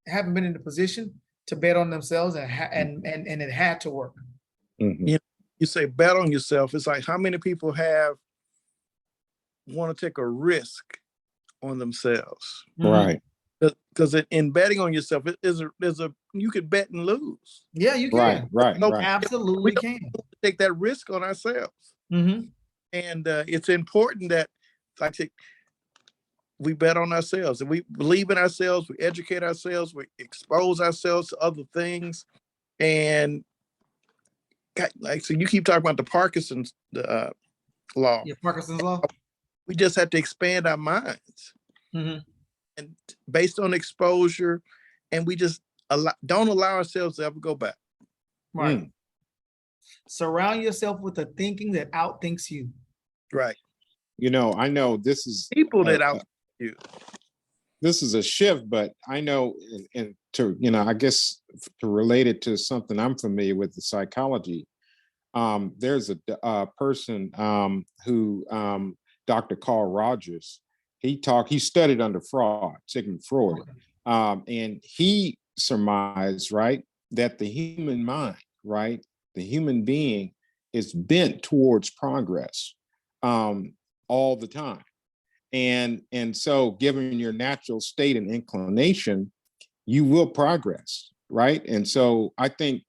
haven't been in the position to bet on themselves and it had to work. You say bet on yourself. It's like how many people want to take a risk on themselves? Right. Because in betting on yourself, you could bet and lose. Yeah, you can. Right. Absolutely We don't can take that risk on ourselves. And it's important that, like, we bet on ourselves and we believe in ourselves. We educate ourselves. We expose ourselves to other things. And so you keep talking about the Parkinson's law. Yeah, Parkinson's law. We just have to expand our minds. And based on exposure, and we just don't allow ourselves to ever go back. Right. Surround yourself with the thinking that outthinks you. Right. I know this is people that out you. This is a shift, but I know, and to I guess to relate it to something I'm familiar with, the psychology. There's a person who Dr. Carl Rogers. He studied under Sigmund Freud, and he surmised, right, that the human mind, right, the human being is bent towards progress all the time. And so given your natural state and inclination, you will progress, right? And so I think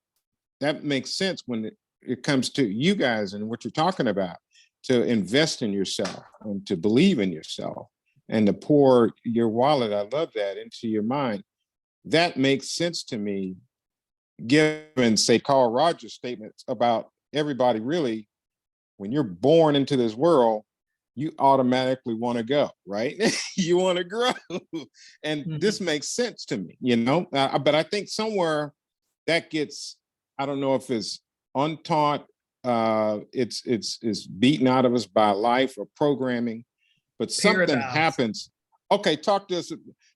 that makes sense when it comes to you guys and what you're talking about, to invest in yourself and to believe in yourself and to pour your wallet, I love that, into your mind. That makes sense to me, given, say, Carl Rogers' statements about everybody really, when you're born into this world, you automatically want to go, right? You want to grow. And this makes sense to me, but I think somewhere that gets, I don't know if it's untaught, it's beaten out of us by life or programming, but something happens. Okay, talk to us,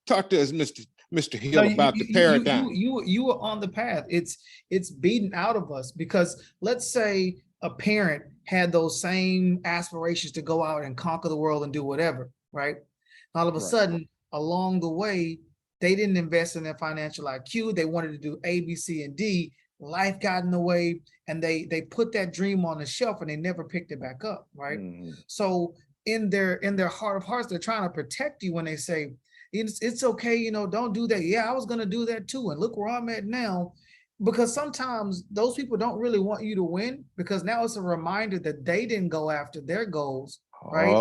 Mr. Hill, about the paradigm. You were on the path. It's beaten out of us because let's say a parent had those same aspirations to go out and conquer the world and do whatever, right? All of a sudden, along the way, they didn't invest in their financial IQ. They wanted to do A, B, C, and D. Life got in the way, and they put that dream on the shelf and they never picked it back up, right? So in their heart of hearts, they're trying to protect you when they say, it's okay, don't do that. Yeah, I was gonna do that too, and look where I'm at now. Because sometimes those people don't really want you to win, because now it's a reminder that they didn't go after their goals, right?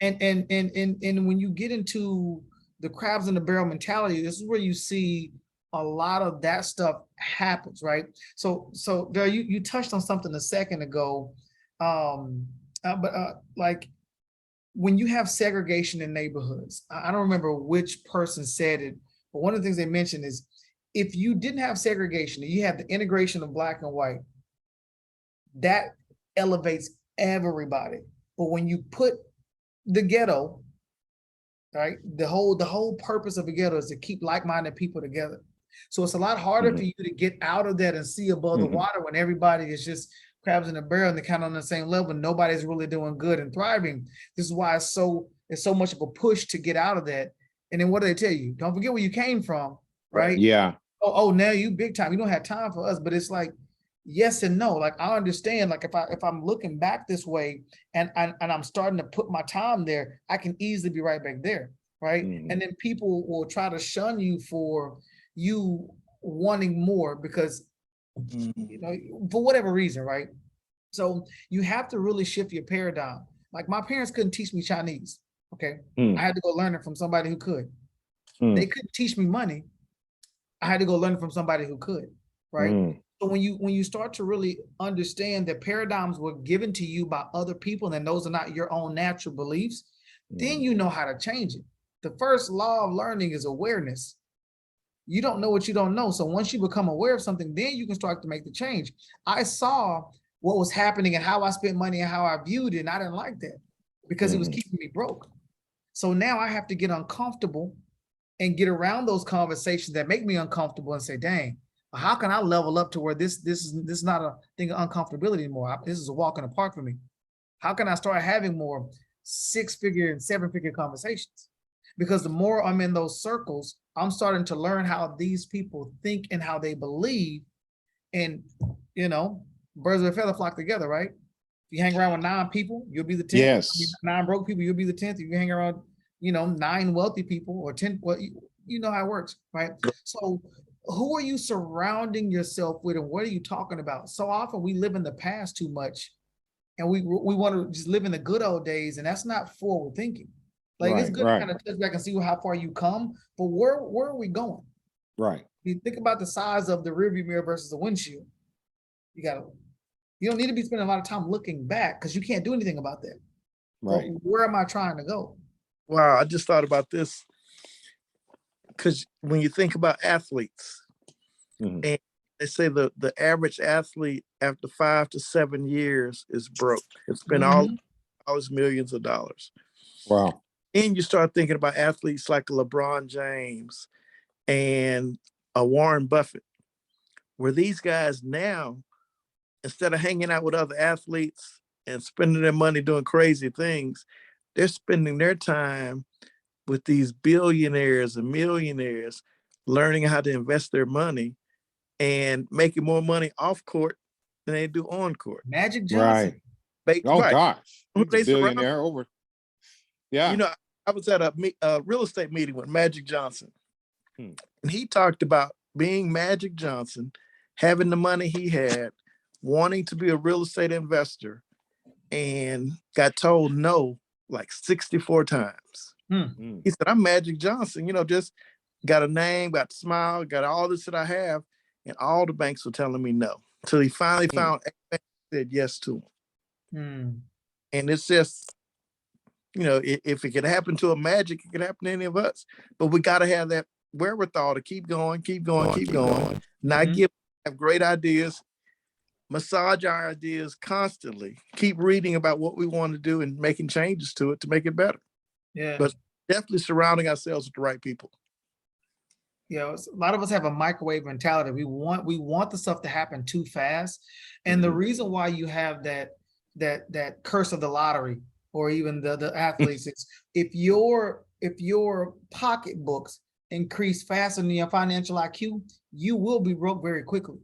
And when you get into the crabs in the barrel mentality, this is where you see a lot of that stuff happens, right? So Darrly, you touched on something a second ago, like when you have segregation in neighborhoods, I don't remember which person said it, but one of the things they mentioned is, if you didn't have segregation, you have the integration of Black and white, that elevates everybody. But when you put the ghetto, right, the whole purpose of the ghetto is to keep like-minded people together. So it's a lot harder for you to get out of that and see above the water when everybody is just crabs in a barrel and they're kind of on the same level. Nobody's really doing good and thriving. This is why it's so much of a push to get out of that. And then what do they tell you? Don't forget where you came from, right? Yeah. Oh, now you big time. You don't have time for us. But it's like yes and no. Like I understand. Like if I'm looking back this way and I'm starting to put my time there, I can easily be right back there, right? And then people will try to shun you for you wanting more because you know for whatever reason, right? So you have to really shift your paradigm. Like my parents couldn't teach me Chinese. Okay. I had to go learn it from somebody who could. They couldn't teach me money. I had to go learn it from somebody who could, right? So when you start to really understand that paradigms were given to you by other people and those are not your own natural beliefs, then you know how to change it. The first law of learning is awareness. You don't know what you don't know. So once you become aware of something, then you can start to make the change. I saw what was happening and how I spent money and how I viewed it, and I didn't like that because it was keeping me broke. So now I have to get uncomfortable and get around those conversations that make me uncomfortable and say, dang, how can I level up to where this is not a thing of uncomfortability anymore? This is a walk in the park for me. How can I start having more 6-figure and 7-figure conversations? Because the more I'm in those circles, I'm starting to learn how these people think and how they believe. And, you know, birds of a feather flock together, right? If you hang around with 9 people, you'll be the 10th. Yes. 9 broke people, you'll be the 10th. If you hang around, 9 wealthy people or 10, well, you know how it works, right? So who are you surrounding yourself with and what are you talking about? So often we live in the past too much and we want to just live in the good old days, and that's not forward thinking. Like it's good to kind of touch back and see how far you come, but where are we going? Right. You think about the size of the rearview mirror versus the windshield. You don't need to be spending a lot of time looking back because you can't do anything about that. Right. But where am I trying to go? Wow, I just thought about this because when you think about athletes, and they say the average athlete after 5 to 7 years is broke. It's been all his millions of dollars. Wow. And you start thinking about athletes like LeBron James and Warren Buffett, where these guys now, instead of hanging out with other athletes and spending their money doing crazy things, they're spending their time with these billionaires and millionaires, learning how to invest their money and making more money off court than they do on court. Magic Johnson. Right. Gosh. He's They a billionaire over. Yeah. I was at a real estate meeting with Magic Johnson. And he talked about being Magic Johnson, having the money he had, wanting to be a real estate investor, and got told no like 64 times. He said, I'm Magic Johnson, just got a name, got a smile, got all this that I have, and all the banks were telling me no. Until he finally found a bank that said yes to him. And it's just, if it could happen to a Magic, it could happen to any of us. But we got to have that wherewithal to keep going, not have great ideas, massage our ideas constantly, keep reading about what we want to do and making changes to it to make it better. Yeah. But definitely surrounding ourselves with the right people. A lot of us have a microwave mentality. We want the stuff to happen too fast. And the reason why you have that curse of the lottery or even the athletes is if your pocketbooks increase faster than your financial IQ, you will be broke very quickly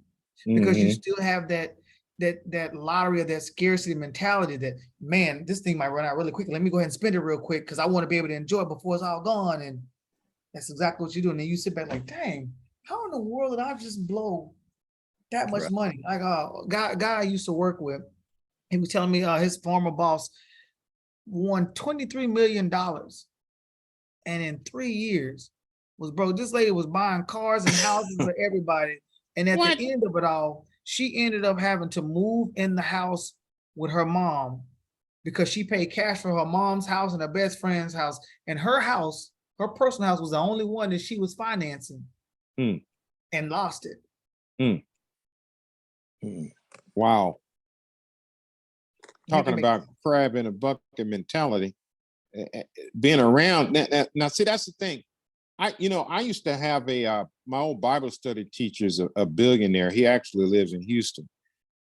because you still have that lottery or that scarcity mentality that, man, this thing might run out really quickly. Let me go ahead and spend it real quick because I want to be able to enjoy it before it's all gone. And that's exactly what you're doing. And you sit back like, dang, how in the world did I just blow that much money? Like a guy I used to work with, he was telling me his former boss won $23 million. And in 3 years was broke. This lady was buying cars and houses for everybody. And at the end of it all, she ended up having to move in the house with her mom because she paid cash for her mom's house and her best friend's house. And her house, her personal house, was the only one that she was financing and lost it. Wow. Talking about crab in a bucket mentality, being around. Now, see, that's the thing. I used to have my old Bible study teacher's a billionaire. He actually lives in Houston.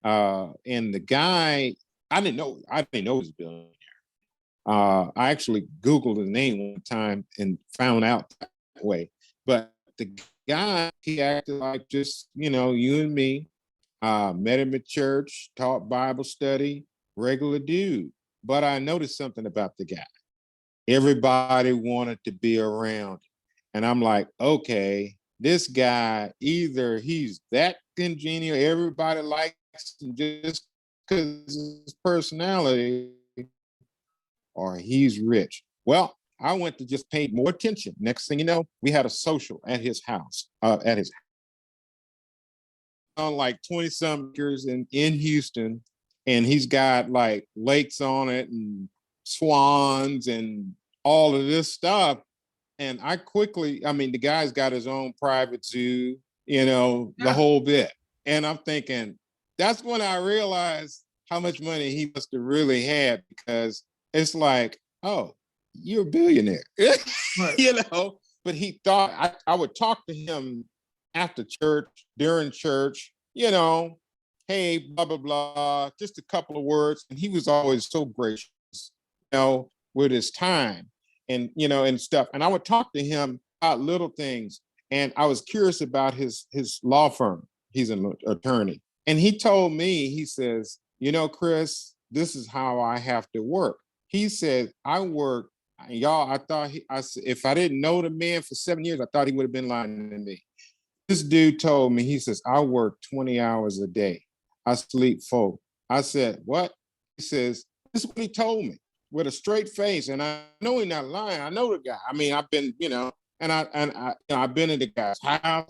And the guy, I didn't know he was a billionaire. I actually Googled his name one time and found out that way. But the guy, he acted like just, you and me, met him at church, taught Bible study, regular dude. But I noticed something about the guy. Everybody wanted to be around him. And I'm like, okay, this guy, either he's that congenial, everybody likes him just because his personality, or he's rich. Well, I went to just pay more attention. Next thing you know, we had a social at his house, on like 20 some acres in Houston. And he's got like lakes on it and swans and all of this stuff. And the guy's got his own private zoo, the whole bit. And I'm thinking, that's when I realized how much money he must have really had, because it's like, oh, you're a billionaire, right. But he thought I would talk to him after church, during church, hey, blah, blah, blah, just a couple of words. And he was always so gracious, with his time and stuff. And I would talk to him about little things. And I was curious about his law firm. He's an attorney. And he told me, he says, Chris, this is how I have to work. He said, I work, y'all, if I didn't know the man for 7 years, I thought he would have been lying to me. This dude told me, he says, I work 20 hours a day. I sleep 4. I said, what? He says, this is what he told me with a straight face. And I know he's not lying. I know the guy. I mean, I've been, I've been in the guy's house,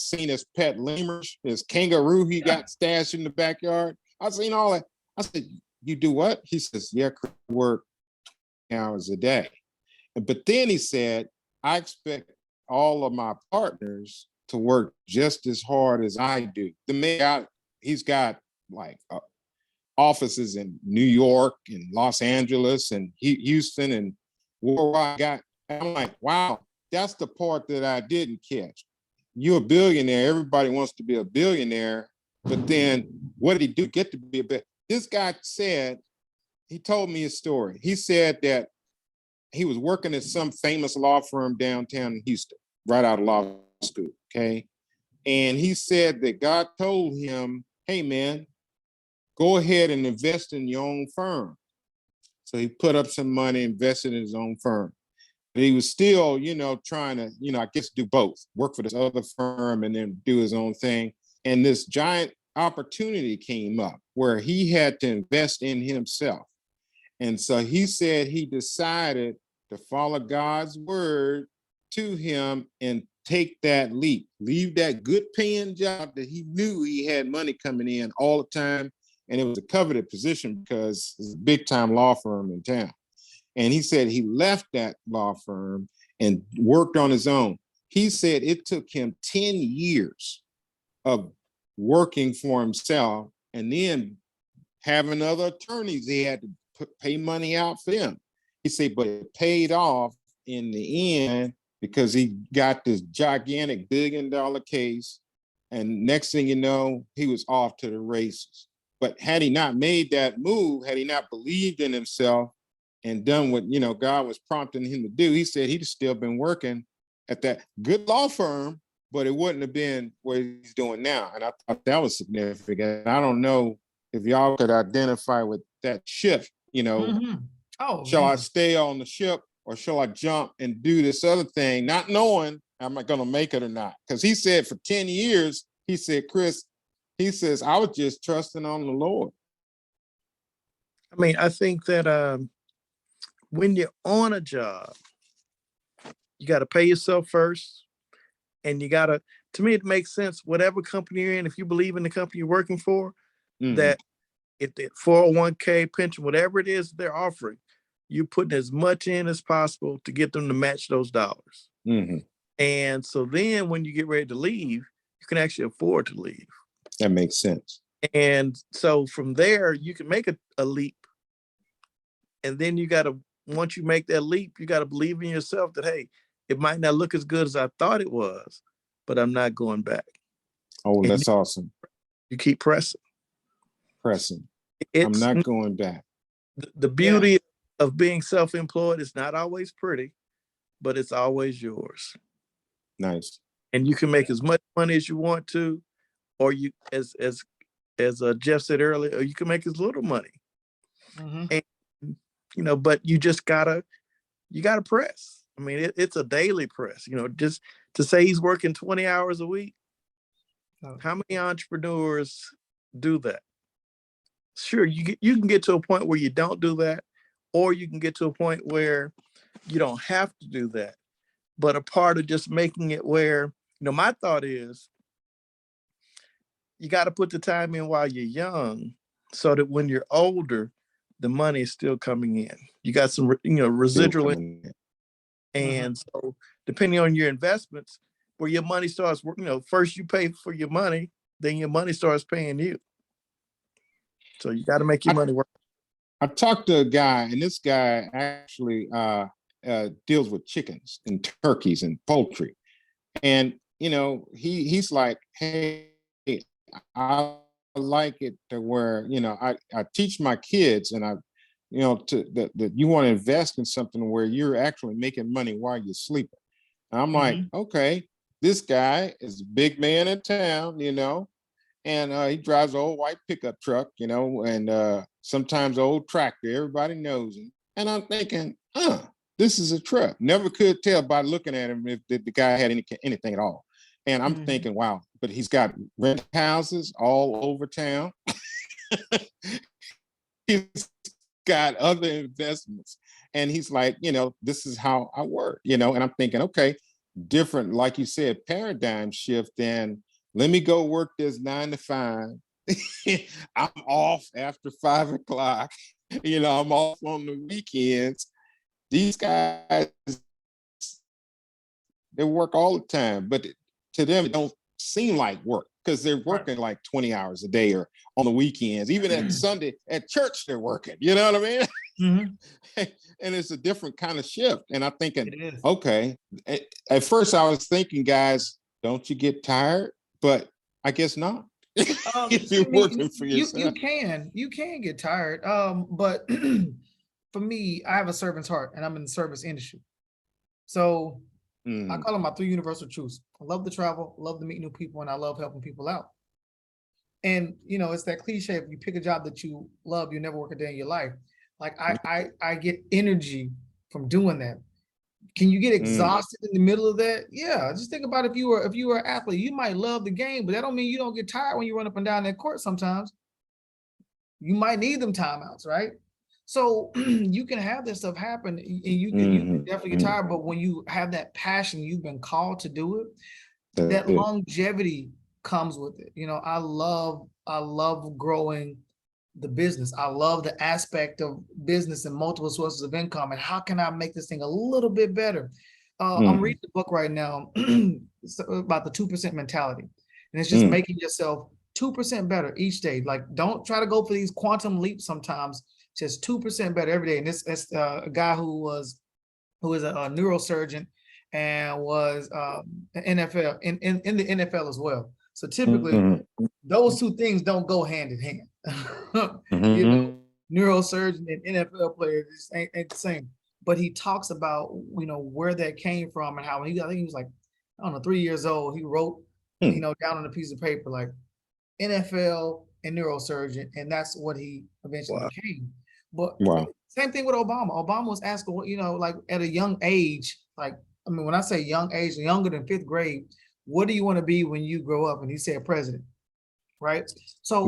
seen his pet lemurs, his kangaroo he got stashed in the backyard. I've seen all that. I said, you do what? He says, yeah, I work 20 hours a day. But then he said, I expect all of my partners to work just as hard as I do. The man, he's got like offices in New York and Los Angeles and Houston and worldwide. I'm like, wow, that's the part that I didn't catch. You're a billionaire. Everybody wants to be a billionaire. But then what did he do? Get to be a billionaire. This guy said, he told me a story. He said that he was working at some famous law firm downtown in Houston, right out of law school, okay? And he said that God told him, hey, man, go ahead and invest in your own firm. So he put up some money, invested in his own firm. But he was still, trying to, I guess do both, work for this other firm and then do his own thing. And this giant opportunity came up where he had to invest in himself. And so he said he decided to follow God's word to him and take that leap, leave that good paying job that he knew he had money coming in all the time. And it was a coveted position because it's a big time law firm in town. And he said he left that law firm and worked on his own. He said it took him 10 years of working for himself and then having other attorneys. He had to pay money out for them. He said, but it paid off in the end because he got this gigantic $1 billion case. And next thing you know, he was off to the races. But had he not made that move, had he not believed in himself and done what, God was prompting him to do, he said he'd still been working at that good law firm, but it wouldn't have been what he's doing now. And I thought that was significant. I don't know if y'all could identify with that shift, shall I stay on the ship or shall I jump and do this other thing, not knowing am I going to make it or not? Because he said for 10 years, he said, Chris, he says, I was just trusting on the Lord. I mean, I think that when you're on a job, you got to pay yourself first. And you got to me, it makes sense, whatever company you're in, if you believe in the company you're working for, that if the 401k, pension, whatever it is they're offering, you putting as much in as possible to get them to match those dollars. And so then when you get ready to leave, you can actually afford to leave. That makes sense. And so from there, you can make a leap. And then once you make that leap, you got to believe in yourself that, hey, it might not look as good as I thought it was, but I'm not going back. Oh, that's awesome. You keep pressing. pressing. I'm It's not going back. the beauty of being self-employed is not always pretty, but it's always yours. Nice. And you can make as much money as you want to, or you, as Jeff said earlier, or you can make as little money. And but you just gotta press. I mean, it's a daily press. Just to say he's working 20 hours a week. How many entrepreneurs do that? Sure, you can get to a point where you don't do that, or you can get to a point where you don't have to do that. But a part of just making it where, my thought is, you got to put the time in while you're young, so that when you're older, the money is still coming in. You got some, residual income. And so depending on your investments, where your money starts working, first you pay for your money, then your money starts paying you. So you got to make your money work. I talked to a guy, and this guy actually deals with chickens and turkeys and poultry. And, he's like, hey, I like it to where, I teach my kids, and that you want to invest in something where you're actually making money while you're sleeping. And I'm like, okay, this guy is a big man in town, and he drives an old white pickup truck, and sometimes an old tractor. Everybody knows him. And I'm thinking, this is a truck. Never could tell by looking at him if the guy had anything at all. And I'm thinking, wow, but he's got rent houses all over town. He's got other investments. And he's like, this is how I work, and I'm thinking, okay, different, like you said, paradigm shift. And let me go work this 9 to 5. I'm off after 5 o'clock. I'm off on the weekends. These guys, they work all the time, but to them, it don't seem like work because they're working like 20 hours a day or on the weekends. Even at Sunday at church, they're working. You know what I mean? And it's a different kind of shift. And I'm thinking, okay, at first I was thinking, guys, don't you get tired? But I guess not. If you're working for yourself. You can get tired. But for me, I have a servant's heart, and I'm in the service industry. So I call them my 3 universal truths. I love to travel, love to meet new people, and I love helping people out. And it's that cliche, if you pick a job that you love, you never work a day in your life. Like I get energy from doing that. Can you get exhausted in the middle of that? Yeah. Just think about if you were an athlete, you might love the game, but that don't mean you don't get tired when you run up and down that court sometimes. You might need them timeouts, right? So you can have this stuff happen, and you can definitely get tired, but when you have that passion, you've been called to do it, that longevity comes with it. I love growing the business. I love the aspect of business and multiple sources of income, and how can I make this thing a little bit better? I'm reading the book right now about the 2% mentality, and it's just making yourself 2% better each day. Like, don't try to go for these quantum leaps sometimes, just 2% better every day. And it's a guy who is a neurosurgeon and was NFL in the NFL as well. So typically those two things don't go hand in hand. Neurosurgeon and NFL players just ain't the same. But he talks about where that came from and how I think he was like, I don't know, 3 years old. He wrote down on a piece of paper like NFL and neurosurgeon, and that's what he eventually became. But same thing with Obama. Obama was asked, like at a young age, when I say young age, younger than 5th grade, what do you want to be when you grow up? And he said president, right? So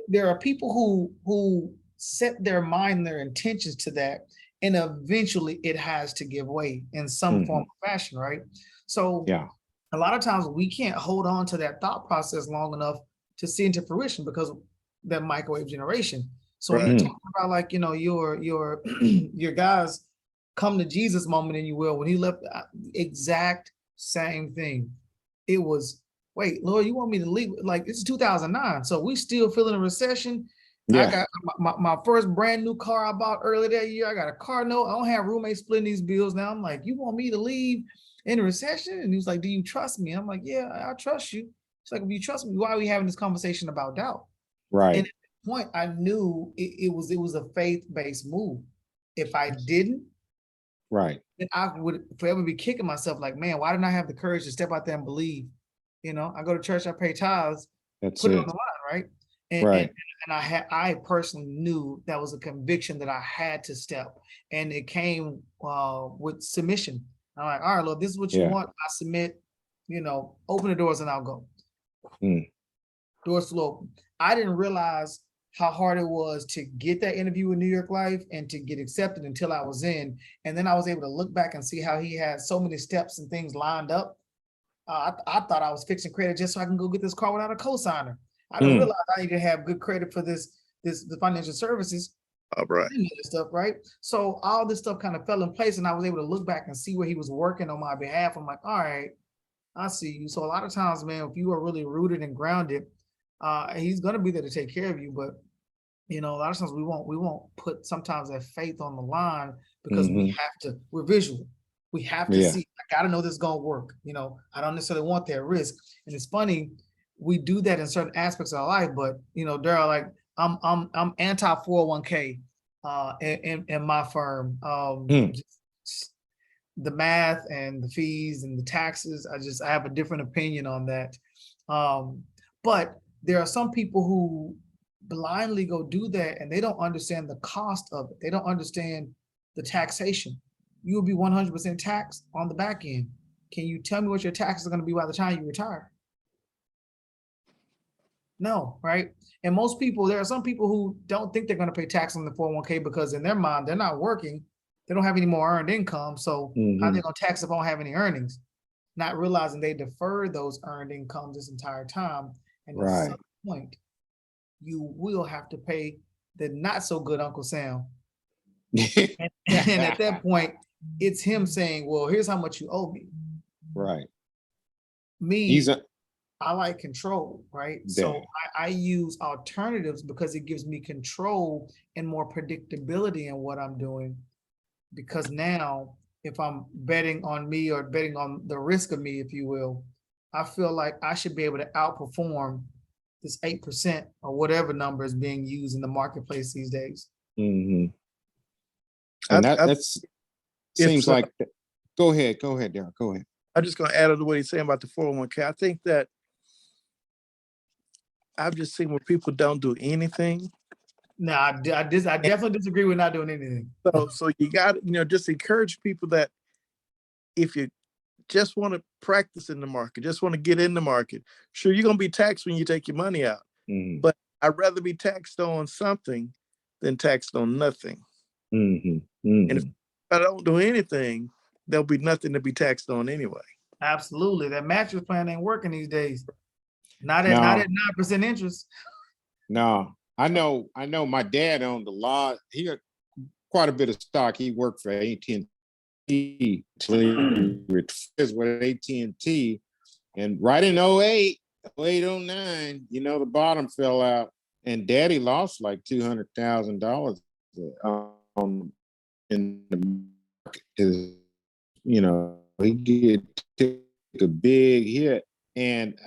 there are people who set their mind, their intentions to that, and eventually it has to give way in some form or fashion, right? So a lot of times we can't hold on to that thought process long enough to see into fruition because of that microwave generation. So when you're talking about like, your guys come to Jesus moment, and you will, when he left, exact same thing. It was, wait, Lord, you want me to leave? Like, it's 2009. So we still feeling a recession. I got my first brand new car I bought earlier that year. I got a car note. I don't have roommates splitting these bills now. I'm like, you want me to leave in a recession? And he was like, do you trust me? I'm like, yeah, I trust you. It's like, if you trust me, why are we having this conversation about doubt? Right. And point, I knew it was a faith-based move. If I didn't, Right. then I would forever be kicking myself like, man, why didn't I have the courage to step out there and believe? You know, I go to church, I pay tithes, That's put it on it. the line, right? Right. And I personally knew that was a conviction that I had to step, and it came with submission. I'm like, all right, Lord, this is what you Yeah. want. I submit. You know, open the doors and I'll go. Mm. Doors still open. I didn't realize how hard it was to get that interview with New York Life and to get accepted until I was in. And then I was able to look back and see how he had so many steps and things lined up. I thought I was fixing credit just so I can go get this car without a cosigner. I didn't realize I need to have good credit for the financial services. All right. Stuff, right? So all this stuff kind of fell in place, and I was able to look back and see where he was working on my behalf. I'm like, all right, I see you. So a lot of times, man, if you are really rooted and grounded, he's gonna be there to take care of you. But you know, a lot of times we won't put sometimes that faith on the line because we're visual. We have to see, I gotta know this is gonna work. You know, I don't necessarily want that risk. And it's funny, we do that in certain aspects of our life, but you know, Darrell, like I'm anti 401k in my firm. The math and the fees and the taxes, I have a different opinion on that. But there are some people who blindly go do that and they don't understand the cost of it. They don't understand the taxation. You will be 100% taxed on the back end. Can you tell me what your taxes are going to be by the time you retire? No, right? And most people, there are some people who don't think they're going to pay tax on the 401k because in their mind, they're not working. They don't have any more earned income. So how are they going to tax if I don't have any earnings? Not realizing they defer those earned incomes this entire time. And at some point, you will have to pay the not so good Uncle Sam. and at that point, it's him saying, well, here's how much you owe me. Right. I like control, right? So I use alternatives because it gives me control and more predictability in what I'm doing. Because now, if I'm betting on me or betting on the risk of me, if you will, I feel like I should be able to outperform this 8% or whatever number is being used in the marketplace these days. And that's seems like. Go ahead, Darrell. Go ahead. I'm just going to add to what he's saying about the 401k. I think that I've just seen where people don't do anything. No, I definitely disagree with not doing anything. So you got to, just encourage people that if you just want to practice in the market, just want to get in the market, sure, you're going to be taxed when you take your money out. But I'd rather be taxed on something than taxed on nothing. And if I don't do anything, there'll be nothing to be taxed on anyway. Absolutely. That mattress plan ain't working these days. Not at 9% interest. No, I know my dad owned a lot. He got quite a bit of stock. He worked for AT&T with AT&T, and right in 08, 09, the bottom fell out, and Daddy lost like $200,000 in the market. He took a big hit, and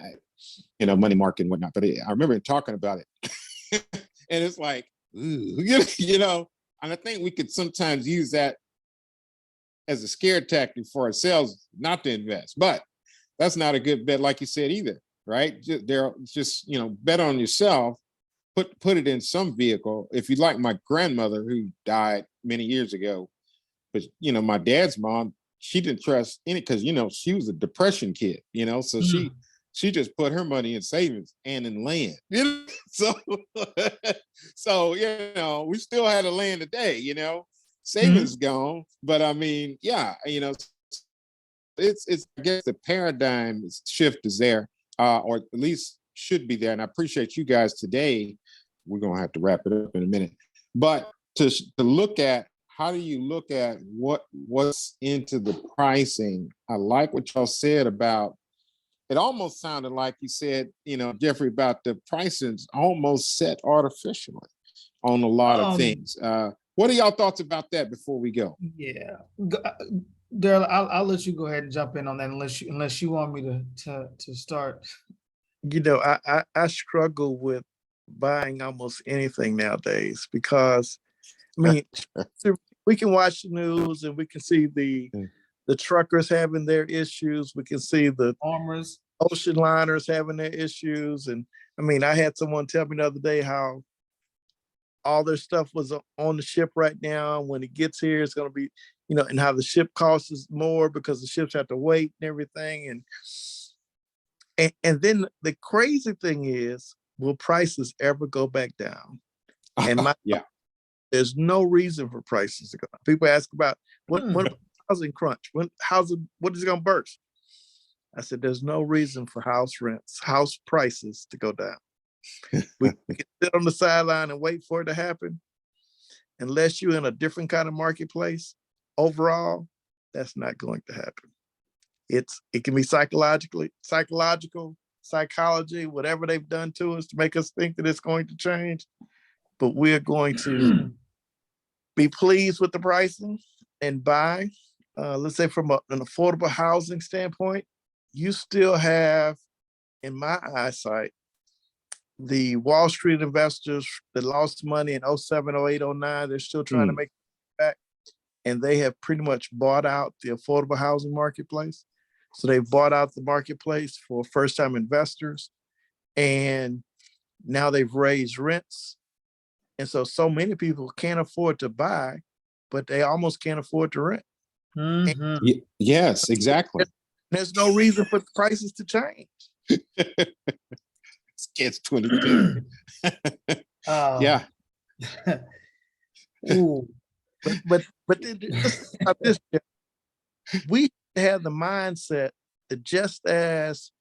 money market and whatnot. But I remember him talking about it, and it's like, and I think we could sometimes use that as a scare tactic for ourselves not to invest. But that's not a good bet, like you said, either, right? Just bet on yourself. Put it in some vehicle. If you like my grandmother who died many years ago, but my dad's mom, she didn't trust any because she was a depression kid, so she just put her money in savings and in land. So we still had a land today, savings gone. But I mean, it's I guess the paradigm shift is there, or at least should be there. And I appreciate you guys today. We're gonna have to wrap it up in a minute, but to look at how do you look at what's into the pricing? I like what y'all said about. It almost sounded like you said, Jeffrey, about the pricing's almost set artificially on a lot of things. What are y'all thoughts about that before we go? Yeah, Darrell, I'll let you go ahead and jump in on that unless you want me to start. I struggle with buying almost anything nowadays because, I mean, we can watch the news and we can see the truckers having their issues. We can see the Farmers. ocean liners having their issues. And I mean, I had someone tell me the other day how all their stuff was on the ship right now. When it gets here, it's going to be, and how the ship costs us more because the ships have to wait and everything. And then the crazy thing is, will prices ever go back down? And yeah, there's no reason for prices to go down. People ask about what housing crunch, what is it going to burst? I said, there's no reason for house prices to go down. We can sit on the sideline and wait for it to happen. Unless you're in a different kind of marketplace, overall, that's not going to happen. It can be psychology, whatever they've done to us to make us think that it's going to change. But we're going to be pleased with the pricing and buy. Let's say from an affordable housing standpoint, you still have, in my eyesight, the Wall Street investors that lost money in 07, 08, 09, they're still trying to make it back. And they have pretty much bought out the affordable housing marketplace. So they've bought out the marketplace for first-time investors. And now they've raised rents. And so many people can't afford to buy, but they almost can't afford to rent. Yes, exactly. There's no reason for the prices to change. It's 22. Yeah. Ooh. But this, we have the mindset that just as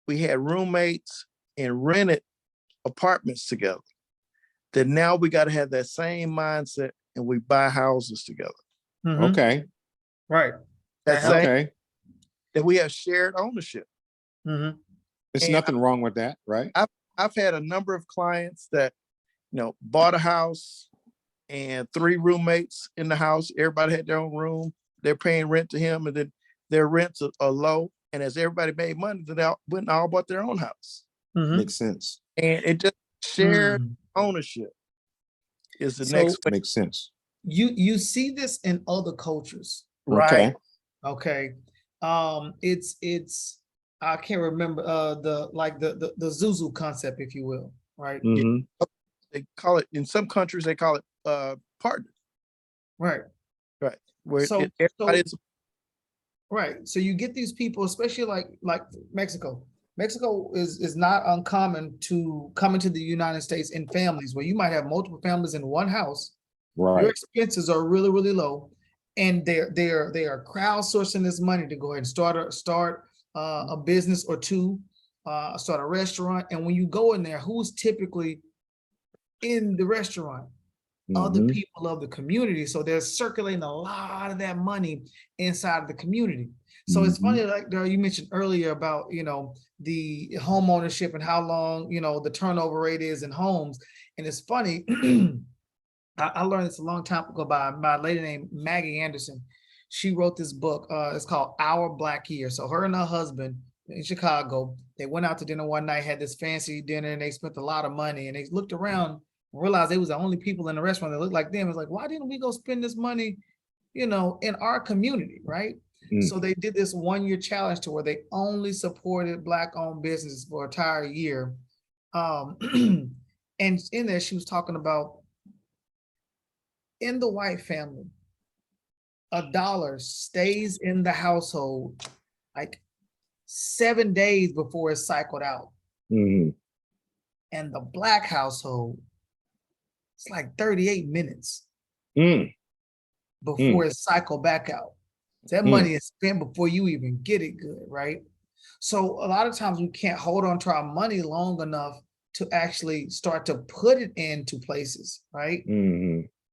we had roommates and rented apartments together, that now we got to have that same mindset and we buy houses together. Okay. Right. That's Okay. that we have shared ownership. There's And nothing wrong with that, right? I've had a number of clients that, bought a house and 3 roommates in the house. Everybody had their own room. They're paying rent to him, and then their rents are low. And as everybody made money, they went and all bought their own house. Makes sense. And it just shared ownership is the next phase. Makes sense. You see this in other cultures, Okay. right? Okay. It's I can't remember the Zuzu concept, if you will, right? They call it, in some countries they call it partner. Right. Right. Where So everybody's right. So you get these people, especially like Mexico. Mexico is not uncommon to come into the United States in families where you might have multiple families in one house. Right. Your expenses are really, really low, and they are crowdsourcing this money to go ahead and start a business or two, start a restaurant. And when you go in there, who's typically in the restaurant? Other people of the community. So they're circulating a lot of that money inside of the community. So it's funny, like Darrly, you mentioned earlier about, the home ownership and how long, the turnover rate is in homes. And it's funny, I learned this a long time ago by a lady named Maggie Anderson. She wrote this book. It's called Our Black Year. So her and her husband in Chicago, they went out to dinner one night, had this fancy dinner, and they spent a lot of money. And they looked around, realized they was the only people in the restaurant that looked like them. It's like, why didn't we go spend this money, in our community, right? So they did this 1-year challenge to where they only supported Black-owned businesses for an entire year. And in there, she was talking about, in the white family, $1 stays in the household like 7 days before it's cycled out. And the Black household, it's like 38 minutes before it's cycled back out. That money is spent before you even get it good, right? So a lot of times we can't hold on to our money long enough to actually start to put it into places, right?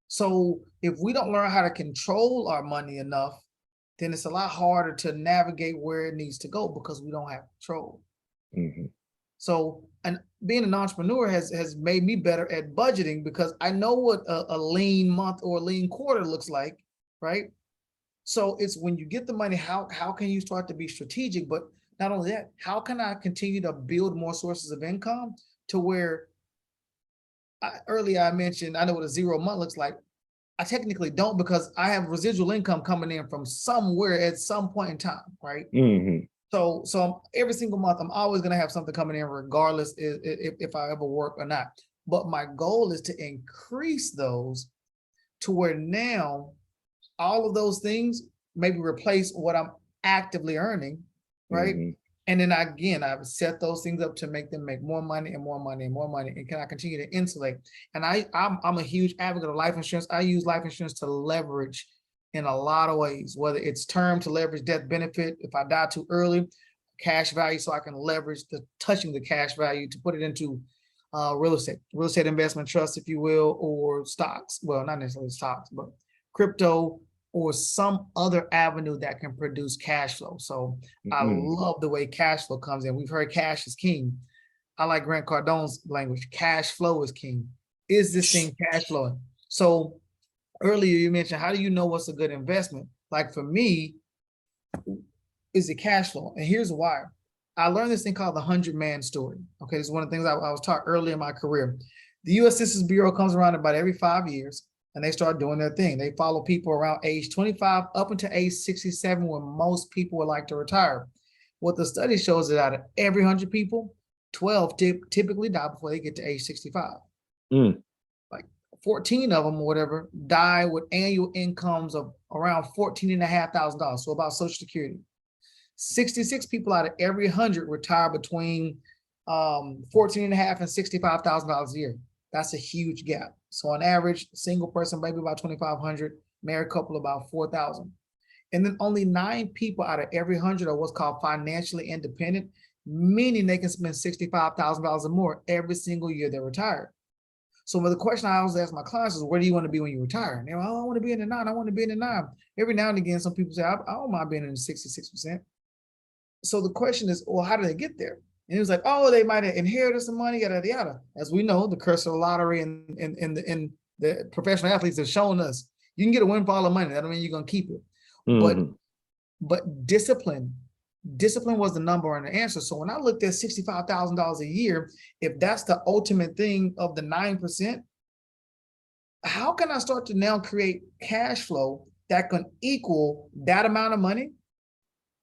So if we don't learn how to control our money enough, then it's a lot harder to navigate where it needs to go because we don't have control. So, and being an entrepreneur has made me better at budgeting because I know what a lean month or a lean quarter looks like, right? So it's when you get the money, how can you start to be strategic? But not only that, how can I continue to build more sources of income to where Earlier I mentioned, I know what a 0 month looks like. I technically don't, because I have residual income coming in from somewhere at some point in time, right? Mm-hmm. So every single month, I'm always going to have something coming in, regardless if I ever work or not. But my goal is to increase those to where now all of those things maybe replace what I'm actively earning, right? Mm-hmm. And then I've set those things up to make them make more money and more money and more money. And can I continue to insulate? And I'm a huge advocate of life insurance. I use life insurance to leverage in a lot of ways, whether it's term to leverage death benefit. If I die too early, cash value, so I can leverage touching the cash value to put it into real estate investment trust, if you will, or stocks. Well, not necessarily stocks, but crypto or some other avenue that can produce cash flow. So I love the way cash flow comes in. We've heard cash is king. I like Grant Cardone's language. Cash flow is king. Is this thing cash flowing? So earlier you mentioned, how do you know what's a good investment? Like for me, is it cash flow? And here's why. I learned this thing called the 100-man story. Okay, this is one of the things I was taught early in my career. The U.S. Census Bureau comes around about every 5 years, and they start doing their thing. They follow people around age 25 up until age 67, when most people would like to retire. What the study shows is that out of every 100 people, 12 typically die before they get to age 65. Like 14 of them or whatever die with annual incomes of around $14,500, so about Social Security. 66 people out of every 100 retire between 14 and a half and $65,000 a year. That's a huge gap. So on average, single person, maybe about 2,500, married couple about 4,000. And then only 9 people out of every 100 are what's called financially independent, meaning they can spend $65,000 or more every single year they're retired. So the question I always ask my clients is, where do you want to be when you retire? And they're like, oh, I want to be in the 9. I want to be in the 9. Every now and again, some people say, I don't mind being in the 66%. So the question is, well, how do they get there? And he was like, oh, they might have inherited some money, yada, yada, yada. As we know, the curse of the lottery and the professional athletes have shown us, you can get a windfall of money. That don't mean you're going to keep it. But discipline was the number and the answer. So when I looked at $65,000 a year, if that's the ultimate thing of the 9%, how can I start to now create cash flow that can equal that amount of money?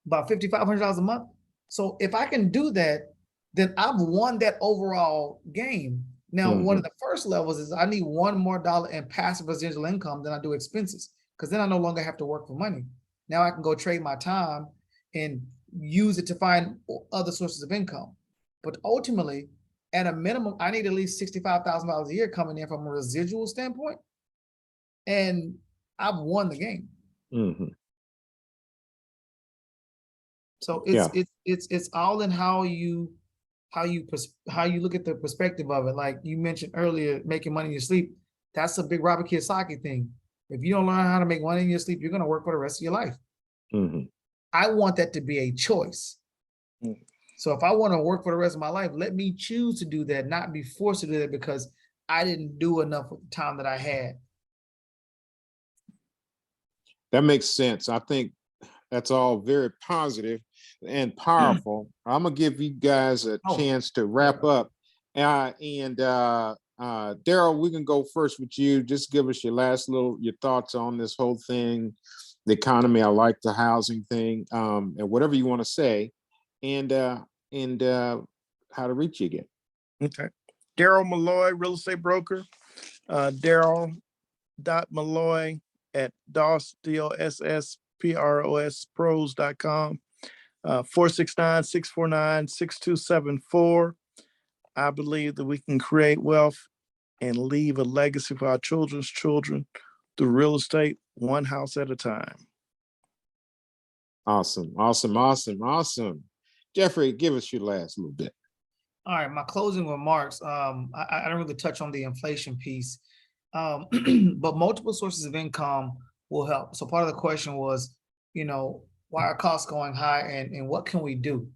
About $5,500 a month. So if I can do that, then I've won that overall game. Now, one of the first levels is I need $1 more in passive residual income than I do expenses, because then I no longer have to work for money. Now I can go trade my time and use it to find other sources of income. But ultimately, at a minimum, I need at least $65,000 a year coming in from a residual standpoint, and I've won the game. So it's all in how you look at the perspective of it. Like you mentioned earlier, making money in your sleep. That's a big Robert Kiyosaki thing. If you don't learn how to make money in your sleep, you're going to work for the rest of your life. I want that to be a choice. So if I want to work for the rest of my life, let me choose to do that, not be forced to do that because I didn't do enough with the time that I had. That makes sense. I think that's all very positive and powerful. I'm gonna give you guys a chance to wrap up. Darrell, we can go first with you. Just give us your thoughts on this whole thing, the economy. I like the housing thing, and whatever you want to say, and how to reach you again. Okay. Darrell Malloy, real estate broker. Darrell.Malloy at DOSPROS.com. 469-649-6274. I believe that we can create wealth and leave a legacy for our children's children through real estate, one house at a time. Awesome. Jeffrey, give us your last little bit. All right, my closing remarks. I don't really touch on the inflation piece, but multiple sources of income will help. So part of the question was, why are costs going high and what can we do?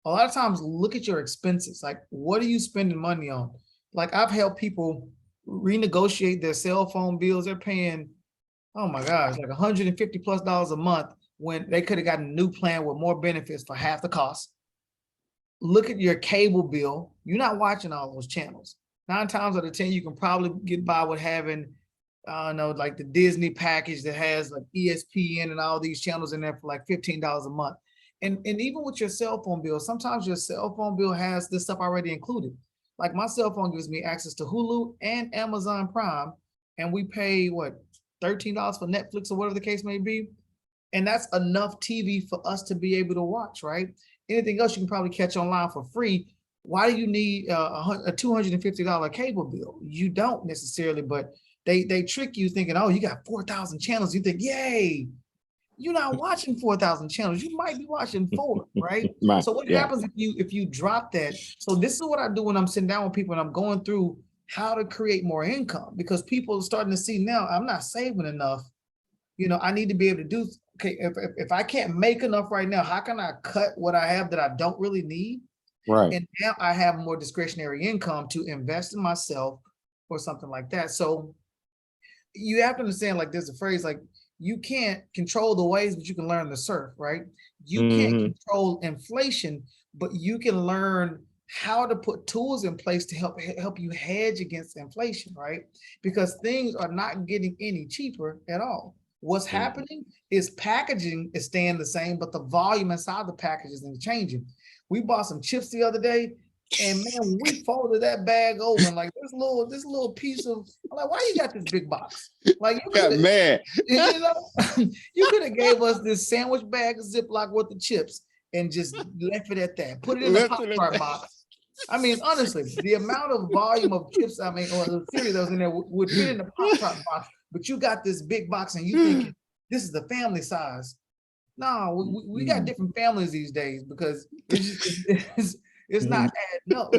A lot of times look at your expenses. Like, what are you spending money on? Like, I've helped people renegotiate their cell phone bills. They're paying, oh my gosh, like $150+ a month when they could have gotten a new plan with more benefits for half the cost. Look at your cable bill. You're not watching all those channels. 9 times out of 10, you can probably get by with having, I don't know, like the Disney package that has like ESPN and all these channels in there for like $15 a month. And even with your cell phone bill, sometimes your cell phone bill has this stuff already included. Like my cell phone gives me access to Hulu and Amazon Prime, and we pay what, $13 for Netflix or whatever the case may be. And that's enough TV for us to be able to watch, right? Anything else you can probably catch online for free. Why do you need a $250 cable bill? You don't necessarily, but they trick you thinking, oh, you got 4,000 channels. You think, yay, you're not watching 4,000 channels. You might be watching 4, right? Right. So what happens if you drop that? So this is what I do when I'm sitting down with people and I'm going through how to create more income, because people are starting to see now, I'm not saving enough. I need to be able to do, okay, if I can't make enough right now, how can I cut what I have that I don't really need? Right. And now I have more discretionary income to invest in myself or something like that. So you have to understand, like there's a phrase like, you can't control the waves, but you can learn to surf, right? You can't control inflation, but you can learn how to put tools in place to help you hedge against inflation, right? Because things are not getting any cheaper at all. What's happening is packaging is staying the same, but the volume inside the package isn't changing. We bought some chips the other day, and man, we folded that bag over and like this little piece of, I'm like, why you got this big box? Like you Got mad. you could have gave us this sandwich bag of Ziploc with the chips and just left it at that. Put it in the Pop-Tart box. I mean, honestly, the amount of volume of chips, or the cereal that was in there would fit in the Pop-Tart box, but you got this big box and you thinking this is the family size. No, we got different families these days because it's not adding up.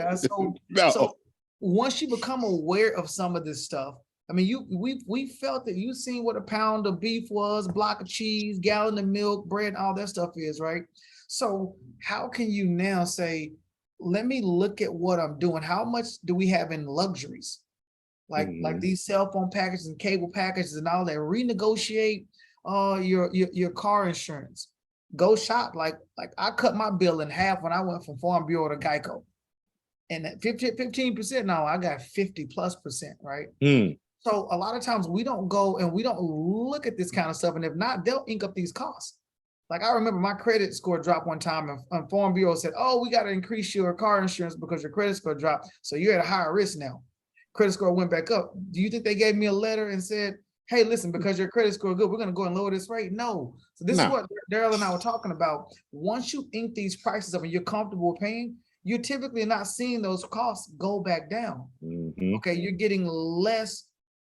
So once you become aware of some of this stuff, I mean, we felt that you seen what a pound of beef was, block of cheese, gallon of milk, bread, all that stuff is, right? So how can you now say, let me look at what I'm doing? How much do we have in luxuries? Like these cell phone packages and cable packages and all that. Renegotiate your car insurance. Go shop. Like I cut my bill in half when I went from Farm Bureau to Geico. And at 15% now, I got 50+%, right? So a lot of times we don't go and we don't look at this kind of stuff. And if not, they'll ink up these costs. Like I remember my credit score dropped one time and Farm Bureau said, oh, we got to increase your car insurance because your credit score dropped. So you're at a higher risk now. Credit score went back up. Do you think they gave me a letter and said, hey, listen, because your credit score good, we're going to go and lower this rate? No. So this is what Darrly and I were talking about. Once you ink these prices up and you're comfortable paying, you're typically not seeing those costs go back down. Okay, you're getting less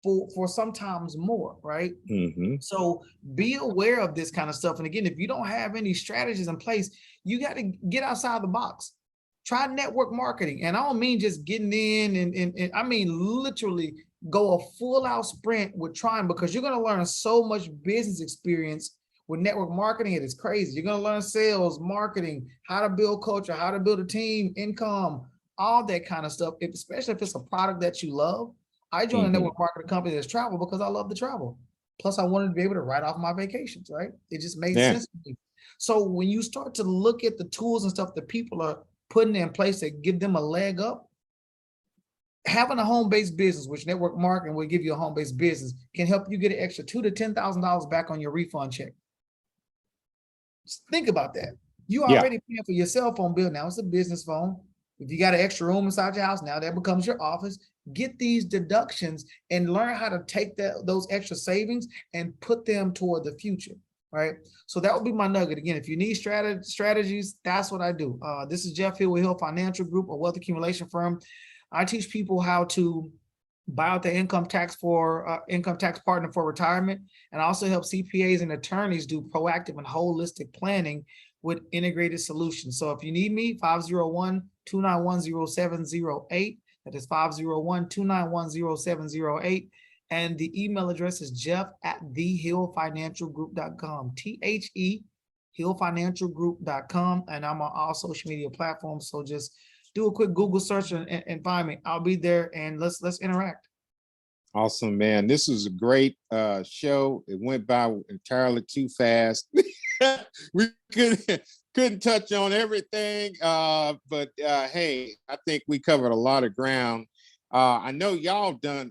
for sometimes more, right? So be aware of this kind of stuff. And again, if you don't have any strategies in place, you got to get outside the box. Try network marketing. And I don't mean just getting in and I mean literally go a full out sprint with trying, because you're going to learn so much business experience with network marketing. It is crazy. You're going to learn sales, marketing, how to build culture, how to build a team, income, all that kind of stuff, especially if it's a product that you love. I joined a network marketing company that's travel because I love to travel. Plus, I wanted to be able to write off my vacations, right? It just made sense to me. So when you start to look at the tools and stuff that people are putting in place that give them a leg up, having a home-based business, which network marketing will give you a home-based business, can help you get an extra $2,000 to $10,000 back on your refund check. Just think about that. You already paying for your cell phone bill. Now it's a business phone. If you got an extra room inside your house, now that becomes your office. Get these deductions and learn how to take those extra savings and put them toward the future, right? So that would be my nugget. Again, if you need strategies, that's what I do. This is Jeff Hill with Hill Financial Group, a wealth accumulation firm. I teach people how to buy out their income tax partner for retirement, and I also help CPAs and attorneys do proactive and holistic planning with integrated solutions. So if you need me, 501-291-0708. That is 501-291-0708. And the email address is jeff@thehillfinancialgroup.com. THE hillfinancialgroup.com. And I'm on all social media platforms. So just do a quick Google search and find me. I'll be there and let's interact. Awesome, man. This was a great show. It went by entirely too fast. We couldn't touch on everything, but hey, I think we covered a lot of ground. I know y'all done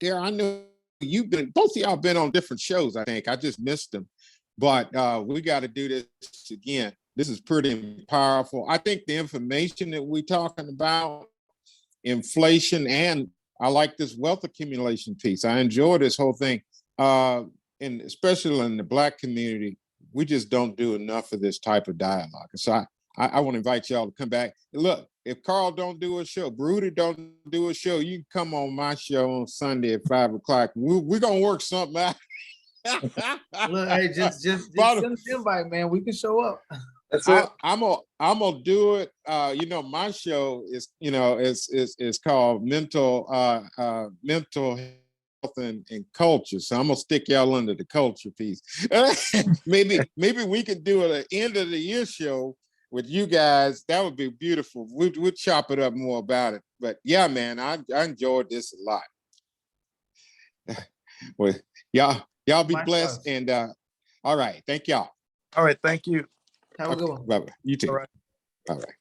there. I know both of y'all been on different shows. I think I just missed them, but we got to do this again. This is pretty powerful. I think the information that we're talking about, inflation, and I like this wealth accumulation piece. I enjoy this whole thing. And especially in the Black community, we just don't do enough of this type of dialogue. So I want to invite y'all to come back. Look, if Carl don't do a show, Brudy don't do a show, you can come on my show on Sunday at 5 o'clock. We're gonna work something out. Look, hey, just send an invite, man. We can show up. That's it. I'm gonna do it. My show is, is called mental health and culture. So I'm gonna stick y'all under the culture piece. maybe we could do an end of the year show with you guys. That would be beautiful. We'll chop it up more about it. But yeah, man, I enjoyed this a lot. Well, y'all be blessed. And all right, thank y'all. All right, thank you. Have a good one. Bye-bye. You too. All right. All right.